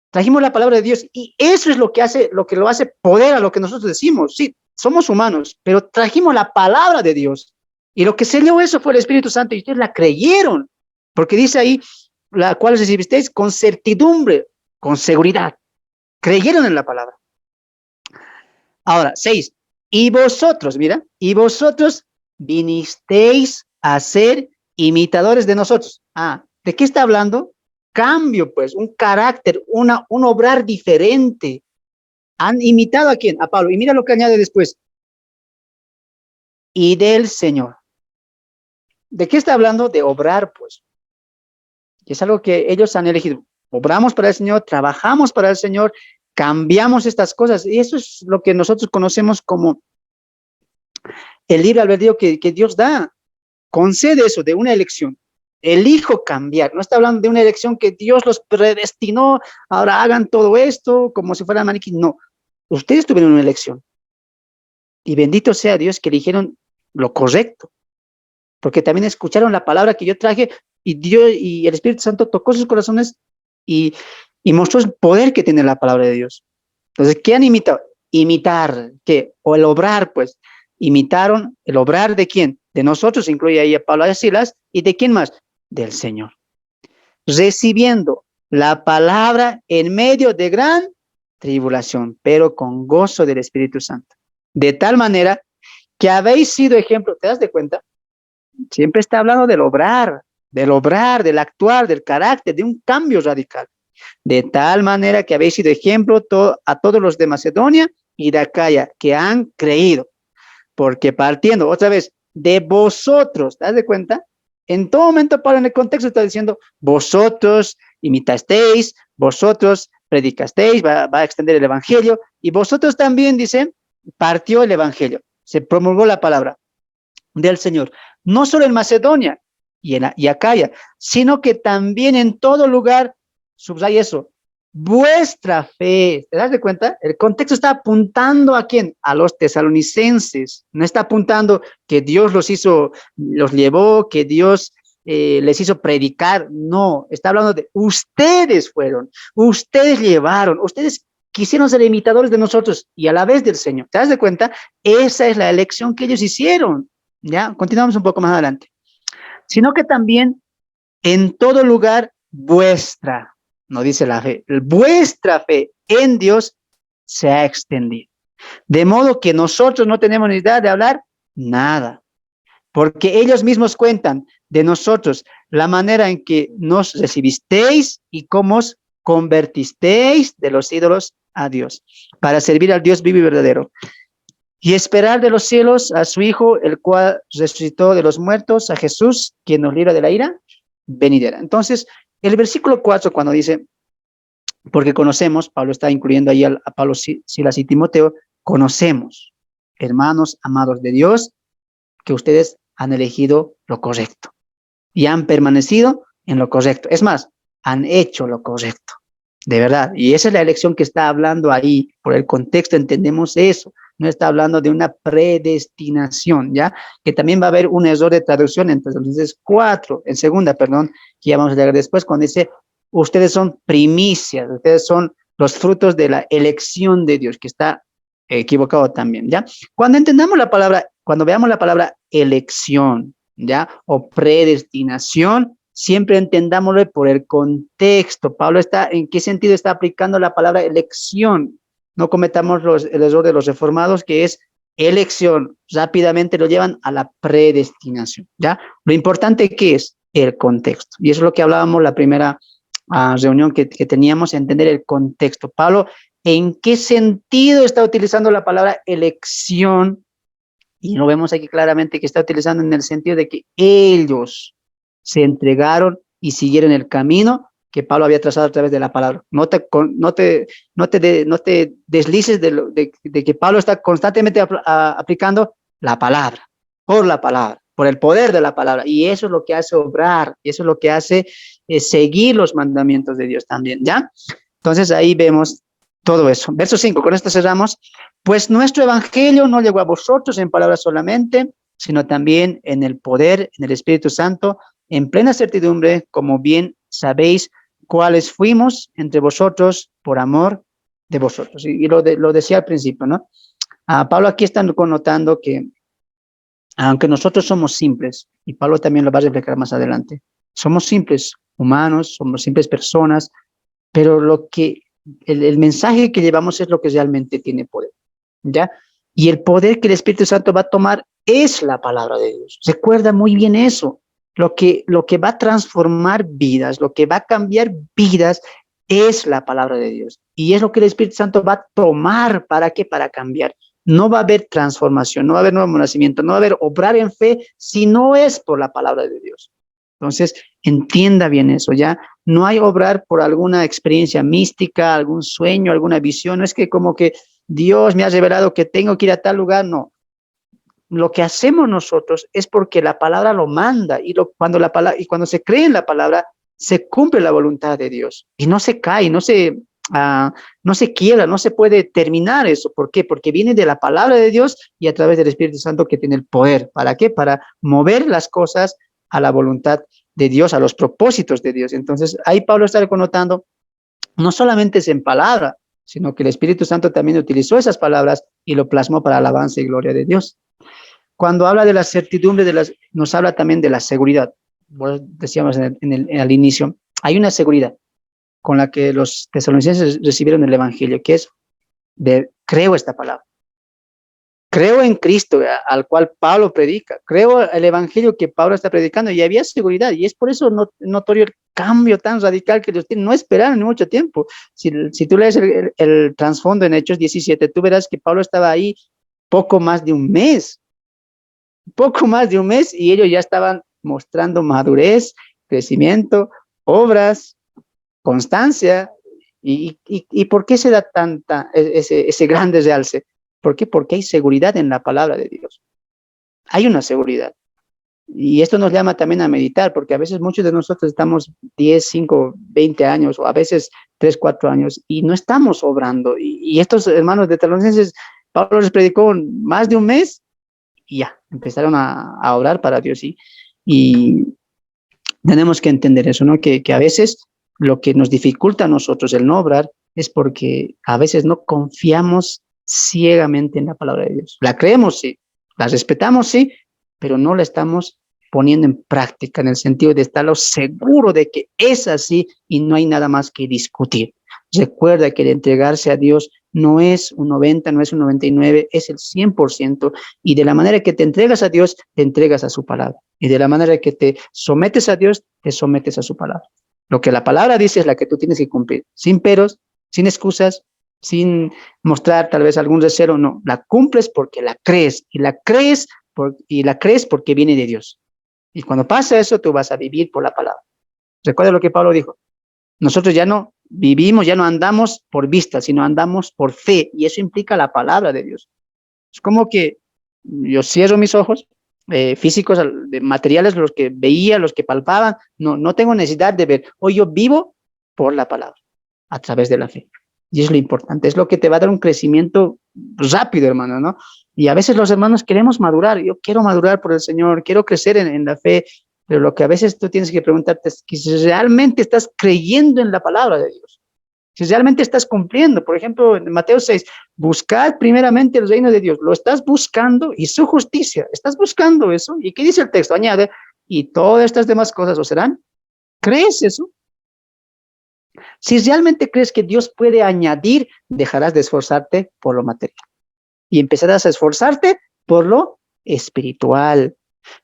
trajimos la palabra de Dios, y eso es lo que lo hace poder a lo que nosotros decimos. Sí, somos humanos, pero trajimos la palabra de Dios, y lo que selló eso fue el Espíritu Santo, y ustedes la creyeron, porque dice ahí, la cual recibisteis con certidumbre, con seguridad, creyeron en la palabra. Ahora, 6, y vosotros, mira, y vosotros vinisteis a ser imitadores de nosotros. Ah, ¿de qué está hablando? Cambio, pues, un carácter, un obrar diferente. ¿Han imitado a quién? A Pablo. Y mira lo que añade después. Y del Señor. ¿De qué está hablando? De obrar, pues. Y es algo que ellos han elegido. Obramos para el Señor, trabajamos para el Señor, cambiamos estas cosas. Y eso es lo que nosotros conocemos como el libre albedrío que Dios da. Concede eso de una elección. Elijo cambiar. No está hablando de una elección que Dios los predestinó. Ahora hagan todo esto como si fuera maniquí. No. Ustedes tuvieron una elección. Y bendito sea Dios que eligieron lo correcto. Porque también escucharon la palabra que yo traje y Dios y el Espíritu Santo tocó sus corazones y mostró el poder que tiene la palabra de Dios. Entonces, ¿qué han imitado? Imitar, ¿qué? O el obrar, pues. Imitaron el obrar de quién? De nosotros, incluye ahí a Pablo y a Silas, ¿y de quién más? Del Señor. Recibiendo la palabra en medio de gran tribulación, pero con gozo del Espíritu Santo. De tal manera que habéis sido ejemplo, ¿te das de cuenta? Siempre está hablando del obrar, del actuar, del carácter, de un cambio radical. De tal manera que habéis sido ejemplo a todos los de Macedonia y de Acaya que han creído. Porque partiendo otra vez de vosotros, ¿te das de cuenta? En todo momento, Pablo en el contexto está diciendo, vosotros imitasteis, vosotros predicasteis, va a extender el evangelio, y vosotros también, dice, partió el evangelio, se promulgó la palabra del Señor, no solo en Macedonia y Acaya, sino que también en todo lugar, subraya eso, vuestra fe. ¿Te das de cuenta? El contexto está apuntando ¿a quién? A los tesalonicenses. No está apuntando que Dios los llevó, que Dios les hizo predicar. No, está hablando de ustedes fueron, ustedes llevaron, ustedes quisieron ser imitadores de nosotros y a la vez del Señor. ¿Te das de cuenta? Esa es la elección que ellos hicieron. Ya, continuamos un poco más adelante. Sino que también en todo lugar vuestra, no dice la fe, vuestra fe en Dios se ha extendido. De modo que nosotros no tenemos necesidad de hablar nada, porque ellos mismos cuentan de nosotros la manera en que nos recibisteis y cómo os convertisteis de los ídolos a Dios, para servir al Dios vivo y verdadero, y esperar de los cielos a su Hijo, el cual resucitó de los muertos, a Jesús, quien nos libra de la ira venidera. Entonces, el versículo 4, cuando dice, porque conocemos, Pablo está incluyendo ahí a Pablo, Silas y Timoteo, conocemos, hermanos amados de Dios, que ustedes han elegido lo correcto y han permanecido en lo correcto. Es más, han hecho lo correcto, de verdad. Y esa es la elección que está hablando ahí. Por el contexto entendemos eso. No está hablando de una predestinación, ¿ya? Que también va a haber un error de traducción en Tesalonicenses 4, en segunda, perdón, que ya vamos a leer después, cuando dice, ustedes son primicias, ustedes son los frutos de la elección de Dios, que está equivocado también, ¿ya? Cuando entendamos la palabra, cuando veamos la palabra elección, ¿ya? O predestinación, siempre entendámoslo por el contexto. Pablo está, ¿en qué sentido está aplicando la palabra elección? No cometamos el error de los reformados, que es elección. Rápidamente lo llevan a la predestinación, ¿ya? Lo importante que es el contexto. Y eso es lo que hablábamos la primera reunión que teníamos, entender el contexto. Pablo, ¿en qué sentido está utilizando la palabra elección? Y lo vemos aquí claramente que está utilizando en el sentido de que ellos se entregaron y siguieron el camino que Pablo había trazado a través de la palabra. No te deslices de que Pablo está constantemente aplicando la palabra, por el poder de la palabra. Y eso es lo que hace obrar, y eso es lo que hace seguir los mandamientos de Dios también, ¿ya? Entonces ahí vemos todo eso. Verso 5, con esto cerramos. Pues nuestro evangelio no llegó a vosotros en palabras solamente, sino también en el poder, en el Espíritu Santo, en plena certidumbre, como bien sabéis cuáles fuimos entre vosotros por amor de vosotros. Y lo decía al principio, ¿no? Pablo aquí está connotando que aunque nosotros somos simples, y Pablo también lo va a reflejar más adelante, somos simples humanos, somos simples personas, pero el mensaje que llevamos es lo que realmente tiene poder, ¿ya? Y el poder que el Espíritu Santo va a tomar es la palabra de Dios. Recuerda muy bien eso. Lo que va a transformar vidas, lo que va a cambiar vidas es la palabra de Dios. Y es lo que el Espíritu Santo va a tomar. ¿Para qué? Para cambiar. No va a haber transformación, no va a haber nuevo nacimiento, no va a haber obrar en fe si no es por la palabra de Dios. Entonces, entienda bien eso, ¿ya? No hay obrar por alguna experiencia mística, algún sueño, alguna visión. No es que como que Dios me ha revelado que tengo que ir a tal lugar, no. Lo que hacemos nosotros es porque la palabra lo manda y cuando se cree en la palabra, se cumple la voluntad de Dios y no se cae, no se quiebra, no se puede terminar eso. ¿Por qué? Porque viene de la palabra de Dios y a través del Espíritu Santo que tiene el poder. ¿Para qué? Para mover las cosas a la voluntad de Dios, a los propósitos de Dios. Entonces, ahí Pablo está connotando, no solamente es en palabra, sino que el Espíritu Santo también utilizó esas palabras y lo plasmó para alabanza y gloria de Dios. Cuando habla de la certidumbre, nos habla también de la seguridad. Decíamos al inicio, hay una seguridad con la que los tesalonicenses recibieron el Evangelio, que es creo esta palabra. Creo en Cristo, al cual Pablo predica. Creo el Evangelio que Pablo está predicando y había seguridad. Y es por eso notorio el cambio tan radical que ellos tienen. No esperaron ni mucho tiempo. Si tú lees el trasfondo en Hechos 17, tú verás que Pablo estaba ahí poco más de un mes y ellos ya estaban mostrando madurez, crecimiento, obras, constancia. ¿Y por qué se da ese gran realce? ¿Por qué? Porque hay seguridad en la palabra de Dios. Hay una seguridad. Y esto nos llama también a meditar, porque a veces muchos de nosotros estamos 10, 5, 20 años, o a veces 3, 4 años, y no estamos obrando. Y estos hermanos de Tesalonicenses, Pablo les predicó más de un mes, y ya, empezaron a orar para Dios. Y tenemos que entender eso, ¿no? Que a veces lo que nos dificulta a nosotros el no obrar es porque a veces no confiamos ciegamente en la palabra de Dios. La creemos, sí, la respetamos, sí, pero no la estamos poniendo en práctica en el sentido de estar seguro de que es así y no hay nada más que discutir. Recuerda que el entregarse a Dios no es un 90, no es un 99, es el 100%, y de la manera que te entregas a Dios, te entregas a su palabra, y de la manera que te sometes a Dios, te sometes a su palabra. Lo que la palabra dice es la que tú tienes que cumplir, sin peros, sin excusas, sin mostrar tal vez algún recelo, no, la cumples porque la crees, y la crees porque viene de Dios. Y cuando pasa eso, tú vas a vivir por la palabra. Recuerda lo que Pablo dijo, nosotros ya no vivimos, ya no andamos por vista, sino andamos por fe, y eso implica la palabra de Dios. Es como que yo cierro mis ojos, físicos, materiales, los que veía, los que palpaban, no tengo necesidad de ver. Hoy yo vivo por la palabra, a través de la fe. Y es lo importante, es lo que te va a dar un crecimiento rápido, hermano, ¿no? Y a veces los hermanos queremos madurar, yo quiero madurar por el Señor, quiero crecer en la fe, pero lo que a veces tú tienes que preguntarte es que si realmente estás creyendo en la palabra de Dios, si realmente estás cumpliendo. Por ejemplo, en Mateo 6, buscad primeramente el reino de Dios, lo estás buscando, y su justicia, estás buscando eso. ¿Y qué dice el texto? Añade, y todas estas demás cosas os serán. ¿Crees eso? Si realmente crees que Dios puede añadir, dejarás de esforzarte por lo material y empezarás a esforzarte por lo espiritual.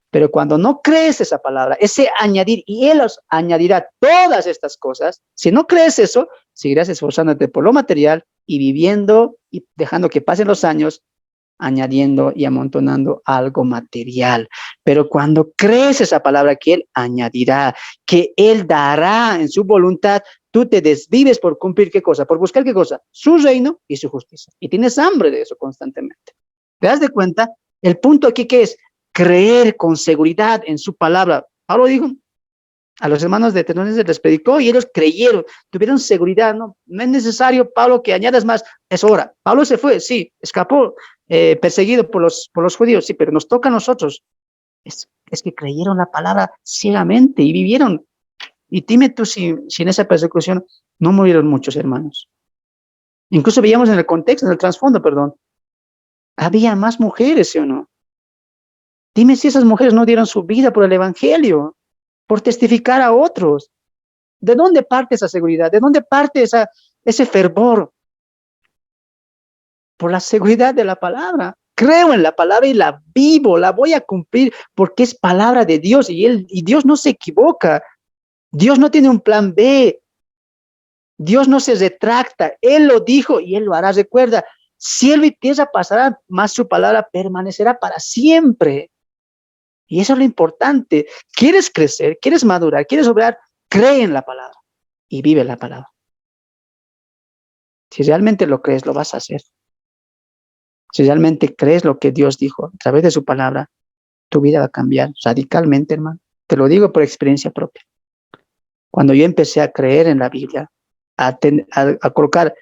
Pero cuando no crees esa palabra, ese añadir, y Él os añadirá todas estas cosas, si no crees eso, seguirás esforzándote por lo material y viviendo y dejando que pasen los años, añadiendo y amontonando algo material. Pero cuando crees esa palabra que Él añadirá, que Él dará en su voluntad, tú te desvives por cumplir ¿qué cosa? Por buscar ¿qué cosa? Su reino y su justicia. Y tienes hambre de eso constantemente. ¿Te das de cuenta? El punto aquí que es creer con seguridad en su palabra. Pablo dijo, A los hermanos de Tesalonicenses les predicó y ellos creyeron, tuvieron seguridad, ¿no? No es necesario, Pablo, que añadas más, es hora. Pablo se fue, sí, escapó, perseguido por los judíos, sí, pero nos toca a nosotros. Es que creyeron la palabra ciegamente y vivieron. Y dime tú si en esa persecución no murieron muchos hermanos. Incluso veíamos en el contexto, en el trasfondo, perdón, había más mujeres, ¿sí o no? Dime si esas mujeres no dieron su vida por el evangelio, por testificar a otros. ¿De dónde parte esa seguridad? ¿De dónde parte ese fervor? Por la seguridad de la palabra. Creo en la palabra y la vivo, la voy a cumplir porque es palabra de Dios y Dios no se equivoca. Dios no tiene un plan B. Dios no se retracta. Él lo dijo y Él lo hará. Recuerda, cielo y tierra pasarán, mas su palabra permanecerá para siempre. Y eso es lo importante. ¿Quieres crecer? ¿Quieres madurar? ¿Quieres obrar? Cree en la palabra y vive la palabra. Si realmente lo crees, lo vas a hacer. Si realmente crees lo que Dios dijo a través de su palabra, tu vida va a cambiar radicalmente, hermano. Te lo digo por experiencia propia. Cuando yo empecé a creer en la Biblia, a colocar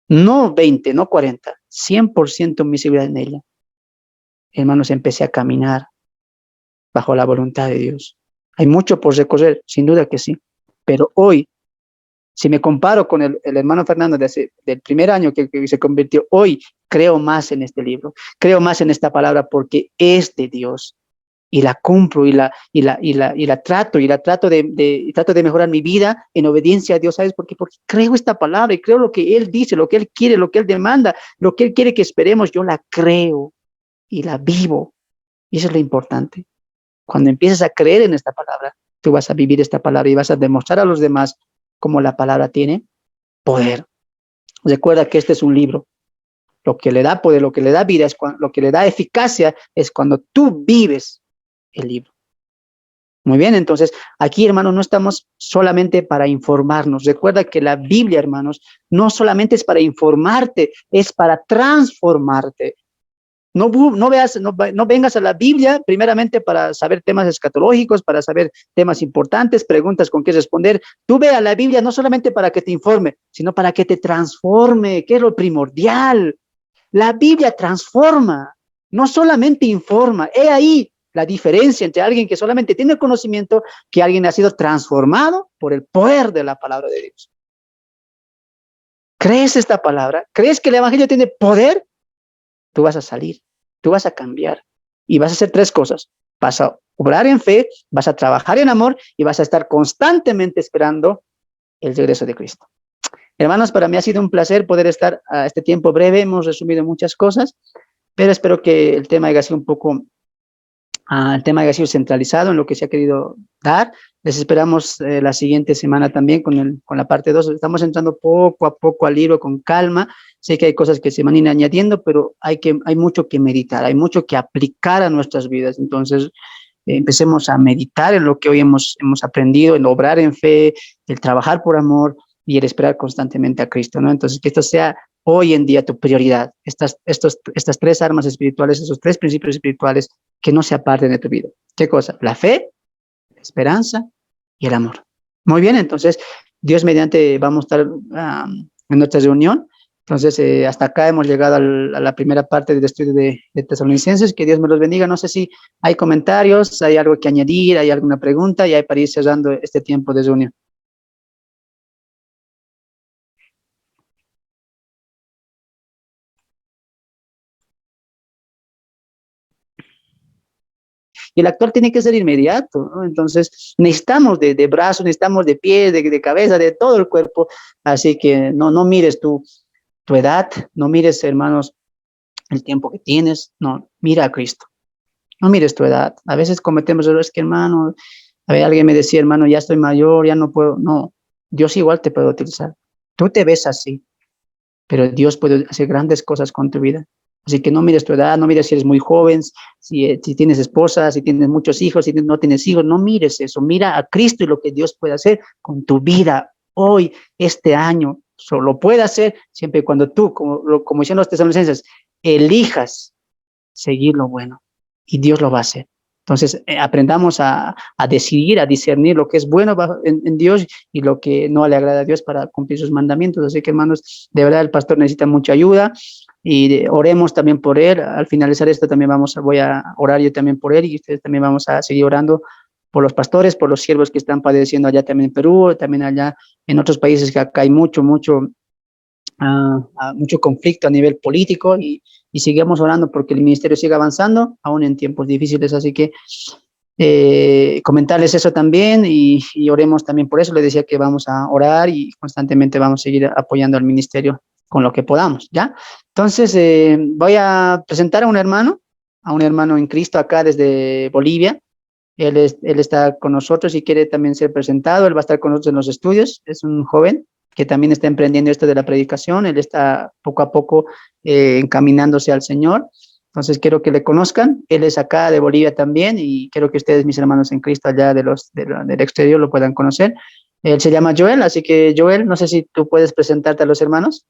no 20, no 40, 100% mi seguridad en ella, hermanos, empecé a caminar bajo la voluntad de Dios. Hay mucho por recorrer, sin duda que sí, pero hoy, si me comparo con el hermano Fernando del primer año que se convirtió, hoy creo más en este libro, creo más en esta palabra porque es de Dios y la cumplo y la trato trato de mejorar mi vida en obediencia a Dios. ¿Sabes por qué? Porque creo esta palabra y creo lo que Él dice, lo que Él quiere, lo que Él demanda, lo que Él quiere que esperemos. Yo la creo y la vivo. Y eso es lo importante. Cuando empieces a creer en esta palabra, tú vas a vivir esta palabra y vas a demostrar a los demás cómo la palabra tiene poder. Recuerda que este es un libro. Lo que le da poder, lo que le da vida, lo que le da eficacia es cuando tú vives el libro. Muy bien, entonces aquí, hermanos, no estamos solamente para informarnos. Recuerda que la Biblia, hermanos, no solamente es para informarte, es para transformarte. No vengas a la Biblia primeramente para saber temas escatológicos, para saber temas importantes, preguntas con qué responder. Tú ve a la Biblia no solamente para que te informe, sino para que te transforme, que es lo primordial. La Biblia transforma, no solamente informa. He ahí la diferencia entre alguien que solamente tiene conocimiento que alguien ha sido transformado por el poder de la palabra de Dios. ¿Crees esta palabra? ¿Crees que el evangelio tiene poder? Tú vas a salir, tú vas a cambiar y vas a hacer tres cosas. Vas a obrar en fe, vas a trabajar en amor y vas a estar constantemente esperando el regreso de Cristo. Hermanos, para mí ha sido un placer poder estar a este tiempo breve. Hemos resumido muchas cosas, pero espero que el tema haya sido un poco, el tema haya sido centralizado en lo que se ha querido dar. Les esperamos la siguiente semana también con la parte 2. Estamos entrando poco a poco al libro con calma. Sé que hay cosas que se van a ir añadiendo, pero hay mucho que meditar, hay mucho que aplicar a nuestras vidas. Entonces, empecemos a meditar en lo que hoy hemos aprendido, en obrar en fe, el trabajar por amor y el esperar constantemente a Cristo, ¿no? Entonces, que esto sea hoy en día tu prioridad, estas tres armas espirituales, esos tres principios espirituales que no se aparten de tu vida. ¿Qué cosa? La fe, la esperanza y el amor. Muy bien, entonces, Dios mediante vamos a estar en nuestra reunión. Entonces, hasta acá hemos llegado a la primera parte del estudio de Tesalonicenses. Que Dios me los bendiga. No sé si hay comentarios, hay algo que añadir, hay alguna pregunta, y hay para ir cerrando este tiempo de reunión. Y el actuar tiene que ser inmediato, ¿no? Entonces, necesitamos de brazos, necesitamos de pies, de cabeza, de todo el cuerpo. Así que no mires tu edad, no mires, hermanos, el tiempo que tienes, no, mira a Cristo. No mires tu edad. A veces cometemos errores que, hermano, a ver, alguien me decía, hermano, ya estoy mayor, ya no puedo. No, Dios igual te puede utilizar. Tú te ves así, pero Dios puede hacer grandes cosas con tu vida. Así que no mires tu edad, no mires si eres muy joven, si tienes esposa, si tienes muchos hijos, si no tienes hijos, no mires eso. Mira a Cristo y lo que Dios puede hacer con tu vida hoy, este año. Solo puede hacer siempre y cuando tú, como dicen los tesalonicenses, elijas seguir lo bueno. Y Dios lo va a hacer. Entonces, aprendamos a decidir, a discernir lo que es bueno en Dios y lo que no le agrada a Dios para cumplir sus mandamientos. Así que, hermanos, de verdad el pastor necesita mucha ayuda y oremos también por él. Al finalizar esto también voy a orar yo también por él y ustedes también vamos a seguir orando por los pastores, por los siervos que están padeciendo allá también en Perú, también allá en otros países que acá hay mucho conflicto a nivel político y sigamos orando porque el ministerio siga avanzando, aún en tiempos difíciles. Así que comentarles eso también y oremos también por eso. Les decía que vamos a orar y constantemente vamos a seguir apoyando al ministerio con lo que podamos, ¿ya? Entonces, voy a presentar a un hermano en Cristo acá desde Bolivia. Él está con nosotros y quiere también ser presentado. Él va a estar con nosotros en los estudios. Es un joven que también está emprendiendo esto de la predicación. Él está poco a poco encaminándose al Señor. Entonces quiero que le conozcan. Él es acá de Bolivia también y quiero que ustedes, mis hermanos en Cristo, allá del exterior, lo puedan conocer. Él se llama Joel, así que Joel, no sé si tú puedes presentarte a los hermanos.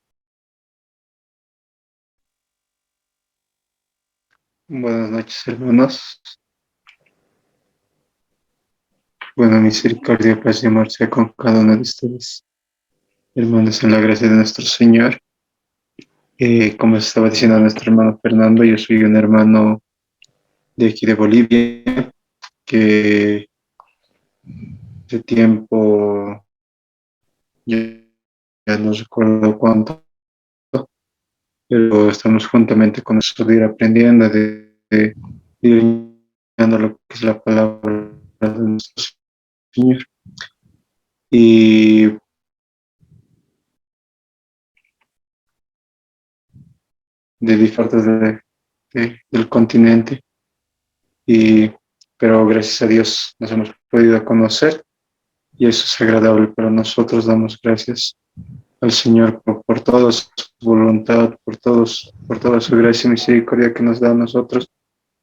Buenas noches, hermanos. Buena misericordia, paz y amor sea con cada uno de ustedes. Hermanos, en la gracia de nuestro Señor. Como estaba diciendo nuestro hermano Fernando, yo soy un hermano de aquí de Bolivia, que hace tiempo, ya no recuerdo cuánto, pero estamos juntamente con eso de ir aprendiendo, de ir enseñando lo que es la palabra de nuestro Señor. Y de diferentes del continente, pero gracias a Dios nos hemos podido conocer y eso es agradable para nosotros. Damos gracias al Señor por toda su voluntad, por toda su gracia y misericordia que nos da a nosotros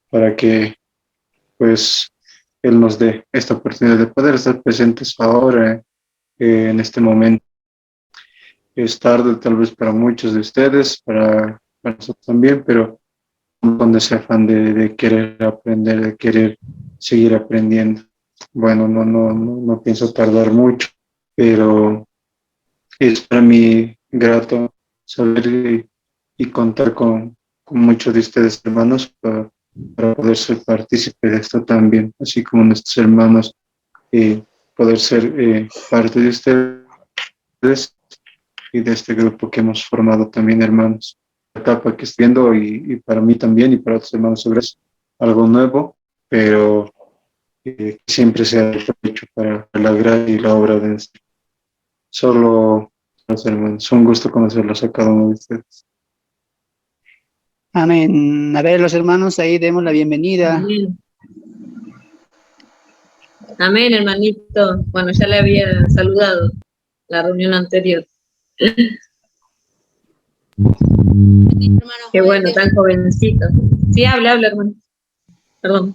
para que pues Él nos dé esta oportunidad de poder estar presentes ahora en este momento. Es tarde tal vez para muchos de ustedes, para nosotros también, pero con ese afán de querer aprender, de querer seguir aprendiendo. Bueno, no pienso tardar mucho, pero es para mí grato saber y contar con muchos de ustedes, hermanos, para poder ser partícipe de esto también, así como nuestros hermanos, poder ser parte de ustedes y de este grupo que hemos formado también, hermanos. La etapa que estoy viendo y para mí también y para otros hermanos es algo nuevo, pero siempre sea hecho para la gracia y la obra de este. Solo los hermanos, un gusto conocerlos a cada uno de ustedes.
Amén. A ver, los hermanos, ahí demos la bienvenida.
Amén. Amén, hermanito. Bueno, ya le había saludado la reunión anterior. Qué bueno, tan jovencito. Sí, habla, hermano. Perdón.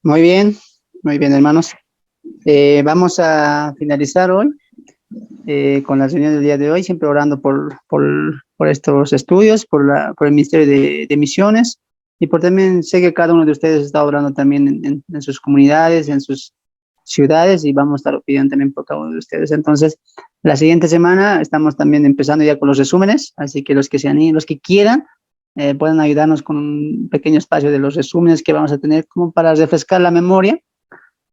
Muy bien, hermanos. Vamos a finalizar hoy con la reunión del día de hoy, siempre orando por estos estudios, por el Ministerio de Misiones y también sé que cada uno de ustedes está orando también en sus comunidades, en sus ciudades y vamos a estar pidiendo también por cada uno de ustedes. Entonces, la siguiente semana estamos también empezando ya con los resúmenes, así que los que quieran pueden ayudarnos con un pequeño espacio de los resúmenes que vamos a tener como para refrescar la memoria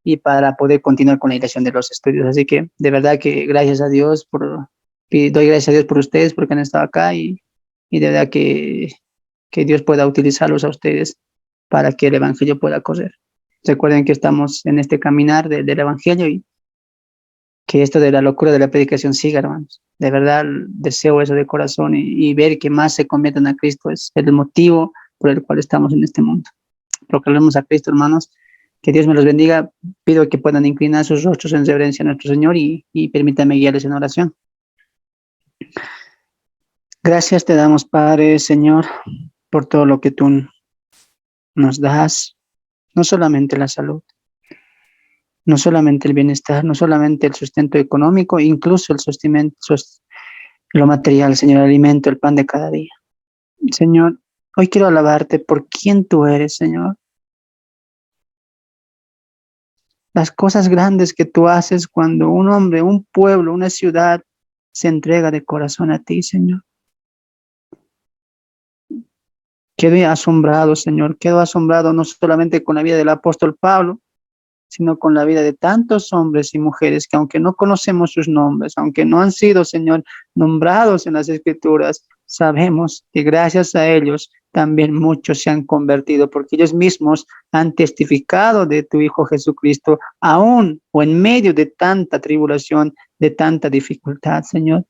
y para poder continuar con la dirección de los estudios. Así que de verdad que gracias a Dios doy gracias a Dios por ustedes porque han estado acá y de verdad que Dios pueda utilizarlos a ustedes para que el evangelio pueda correr. Recuerden que estamos en este caminar del evangelio y que esto de la locura de la predicación siga, hermanos. De verdad deseo eso de corazón y ver que más se conviertan a Cristo es el motivo por el cual estamos en este mundo. Proclamemos a Cristo, hermanos. Que Dios me los bendiga. Pido que puedan inclinar sus rostros en reverencia a nuestro Señor y permítanme guiarles en oración. Gracias te damos, Padre, Señor, por todo lo que tú nos das, no solamente la salud, no solamente el bienestar, no solamente el sustento económico, incluso el sustento, lo material, Señor, el alimento, el pan de cada día. Señor, hoy quiero alabarte por quién tú eres, Señor. Las cosas grandes que tú haces cuando un hombre, un pueblo, una ciudad se entrega de corazón a ti, Señor. Quedo asombrado, Señor, quedo asombrado no solamente con la vida del apóstol Pablo, sino con la vida de tantos hombres y mujeres que aunque no conocemos sus nombres, aunque no han sido, Señor, nombrados en las Escrituras, sabemos que gracias a ellos también muchos se han convertido, porque ellos mismos han testificado de tu Hijo Jesucristo, aún o en medio de tanta tribulación, de tanta dificultad, Señor.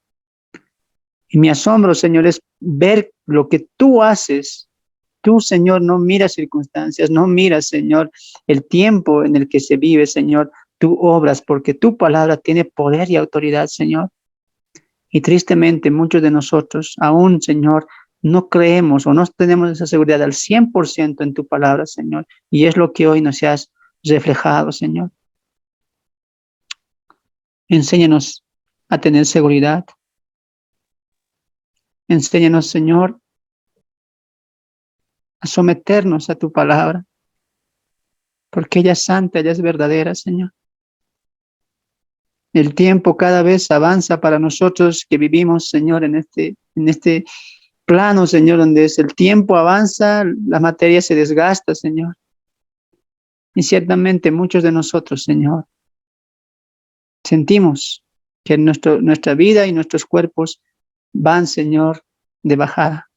Y mi asombro, Señor, es ver lo que tú haces. Tú, Señor, no miras circunstancias, no miras, Señor, el tiempo en el que se vive, Señor. Tú obras porque tu palabra tiene poder y autoridad, Señor. Y tristemente muchos de nosotros aún, Señor, no creemos o no tenemos esa seguridad al 100% en tu palabra, Señor. Y es lo que hoy nos has reflejado, Señor. Enséñanos a tener seguridad. Enséñanos, Señor, a someternos a tu palabra, porque ella es santa, ella es verdadera, Señor. El tiempo cada vez avanza para nosotros que vivimos, Señor, en este plano, Señor, donde el tiempo avanza, la materia se desgasta, Señor. Y ciertamente muchos de nosotros, Señor, sentimos que nuestra vida y nuestros cuerpos van, Señor, de bajada.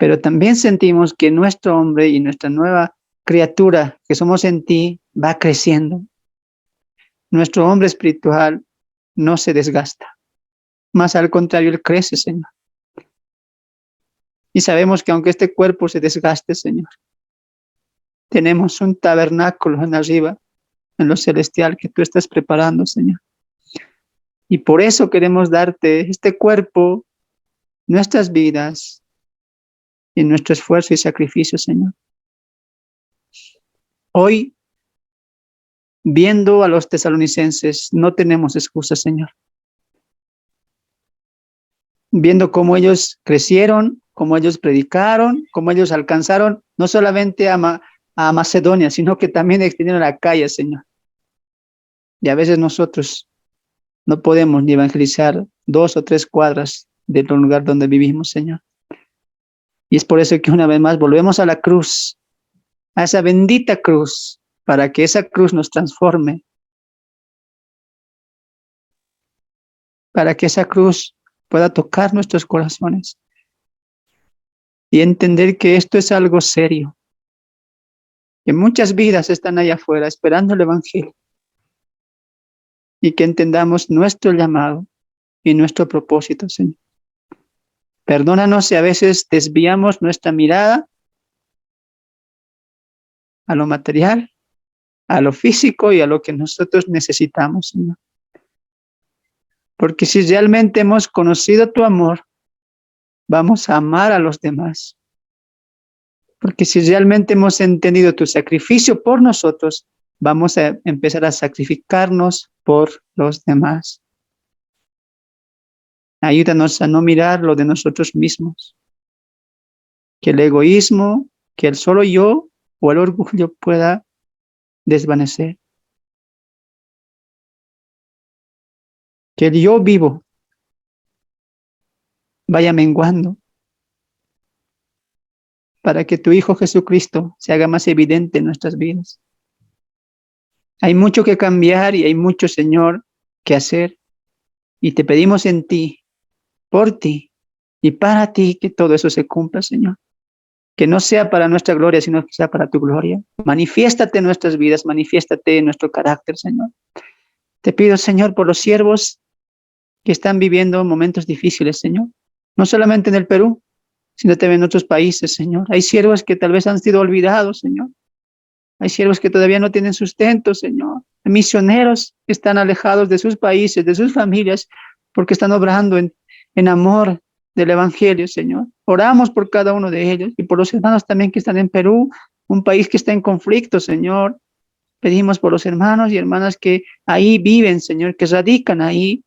Pero también sentimos que nuestro hombre y nuestra nueva criatura que somos en ti va creciendo. Nuestro hombre espiritual no se desgasta, más al contrario, él crece, Señor. Y sabemos que aunque este cuerpo se desgaste, Señor, tenemos un tabernáculo en arriba, en lo celestial que tú estás preparando, Señor. Y por eso queremos darte este cuerpo, nuestras vidas y nuestro esfuerzo y sacrificio, Señor. Hoy, viendo a los tesalonicenses, no tenemos excusa, Señor. Viendo cómo ellos crecieron, cómo ellos predicaron, cómo ellos alcanzaron no solamente a Macedonia, sino que también extendieron a Acaya, Señor. Y a veces nosotros no podemos ni evangelizar 2 o 3 cuadras del lugar donde vivimos, Señor. Y es por eso que una vez más volvemos a la cruz, a esa bendita cruz, para que esa cruz nos transforme, para que esa cruz pueda tocar nuestros corazones y entender que esto es algo serio, que muchas vidas están allá afuera esperando el Evangelio y que entendamos nuestro llamado y nuestro propósito, Señor. Perdónanos si a veces desviamos nuestra mirada a lo material, a lo físico y a lo que nosotros necesitamos, Señor. Porque si realmente hemos conocido tu amor, vamos a amar a los demás. Porque si realmente hemos entendido tu sacrificio por nosotros, vamos a empezar a sacrificarnos por los demás. Ayúdanos a no mirar lo de nosotros mismos. Que el egoísmo, que el solo yo o el orgullo pueda desvanecer. Que el yo vivo vaya menguando para que tu Hijo Jesucristo se haga más evidente en nuestras vidas. Hay mucho que cambiar y hay mucho, Señor, que hacer. Y te pedimos en ti, por ti y para ti, que todo eso se cumpla, Señor. Que no sea para nuestra gloria, sino que sea para tu gloria. Manifiéstate en nuestras vidas, manifiéstate en nuestro carácter, Señor. Te pido, Señor, por los siervos que están viviendo momentos difíciles, Señor. No solamente en el Perú, sino también en otros países, Señor. Hay siervos que tal vez han sido olvidados, Señor. Hay siervos que todavía no tienen sustento, Señor. Hay misioneros que están alejados de sus países, de sus familias, porque están obrando en amor del Evangelio, Señor. Oramos por cada uno de ellos y por los hermanos también que están en Perú, un país que está en conflicto, Señor. Pedimos por los hermanos y hermanas que ahí viven, Señor, que radican ahí.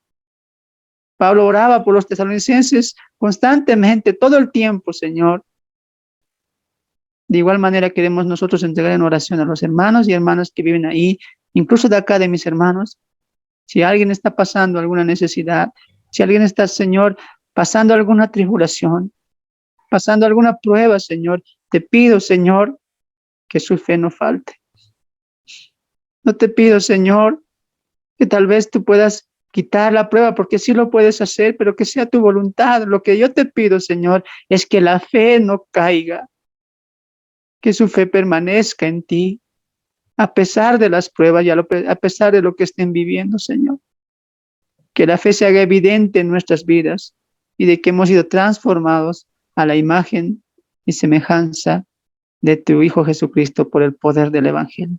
Pablo oraba por los tesalonicenses constantemente, todo el tiempo, Señor. De igual manera queremos nosotros entregar en oración a los hermanos y hermanas que viven ahí, incluso de acá de mis hermanos. Si alguien está pasando alguna necesidad, si alguien está, Señor, pasando alguna tribulación, pasando alguna prueba, Señor, te pido, Señor, que su fe no falte. No te pido, Señor, que tal vez tú puedas quitar la prueba, porque sí lo puedes hacer, pero que sea tu voluntad. Lo que yo te pido, Señor, es que la fe no caiga, que su fe permanezca en ti, a pesar de las pruebas y a pesar de lo que estén viviendo, Señor. Que la fe se haga evidente en nuestras vidas y de que hemos sido transformados a la imagen y semejanza de tu Hijo Jesucristo por el poder del Evangelio.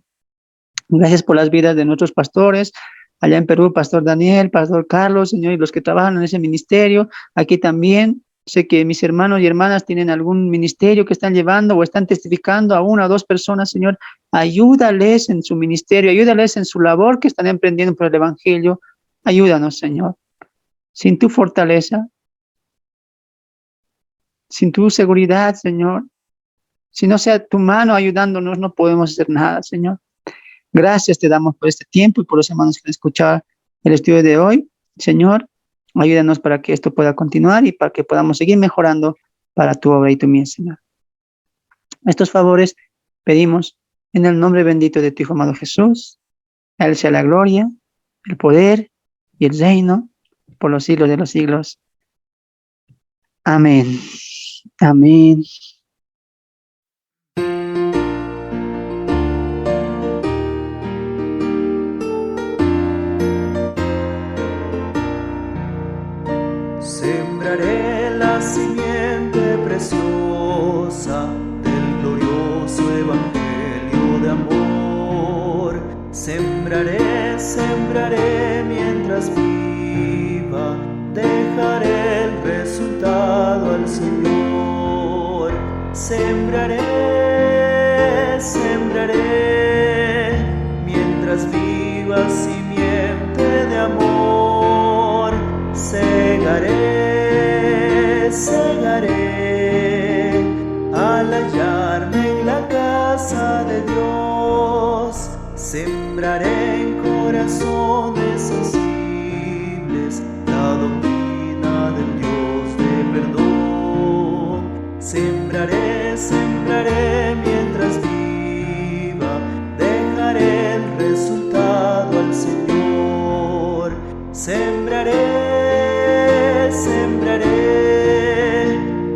Gracias por las vidas de nuestros pastores, allá en Perú, Pastor Daniel, Pastor Carlos, Señor, y los que trabajan en ese ministerio, aquí también. Sé que mis hermanos y hermanas tienen algún ministerio que están llevando o están testificando a una o dos personas, Señor. Ayúdales en su ministerio, ayúdales en su labor que están emprendiendo por el Evangelio. Ayúdanos, Señor. Sin tu fortaleza, sin tu seguridad, Señor, si no sea tu mano ayudándonos, no podemos hacer nada, Señor. Gracias te damos por este tiempo y por los hermanos que han escuchado el estudio de hoy. Señor, ayúdanos para que esto pueda continuar y para que podamos seguir mejorando para tu obra y tu mies, Señor. Estos favores pedimos en el nombre bendito de tu Hijo amado Jesús. A Él sea la gloria, el poder y el reino por los siglos de los siglos. Amén. Amén.
Sembraré la simiente preciosa del glorioso evangelio de amor. Sembraré, sembraré mientras viva, dejaré el resultado al Señor. Sembraré, sembraré mientras viva simiente de amor. Segaré, segaré, al hallarme en la casa de Dios. Sembraré en corazones sensibles la doctrina del Dios de perdón. Sembraré, sembraré mientras viva, dejaré el resultado al Señor. Sembraré, sembraré,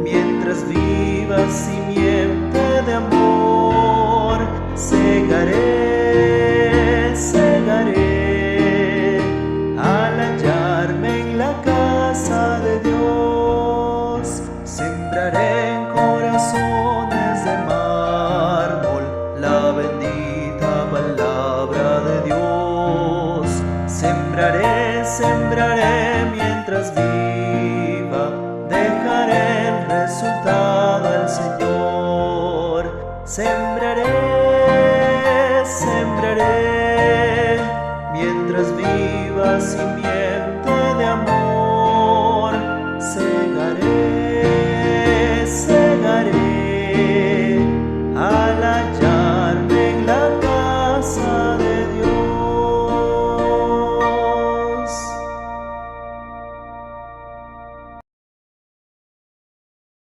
mientras viva simiente de amor. Segaré,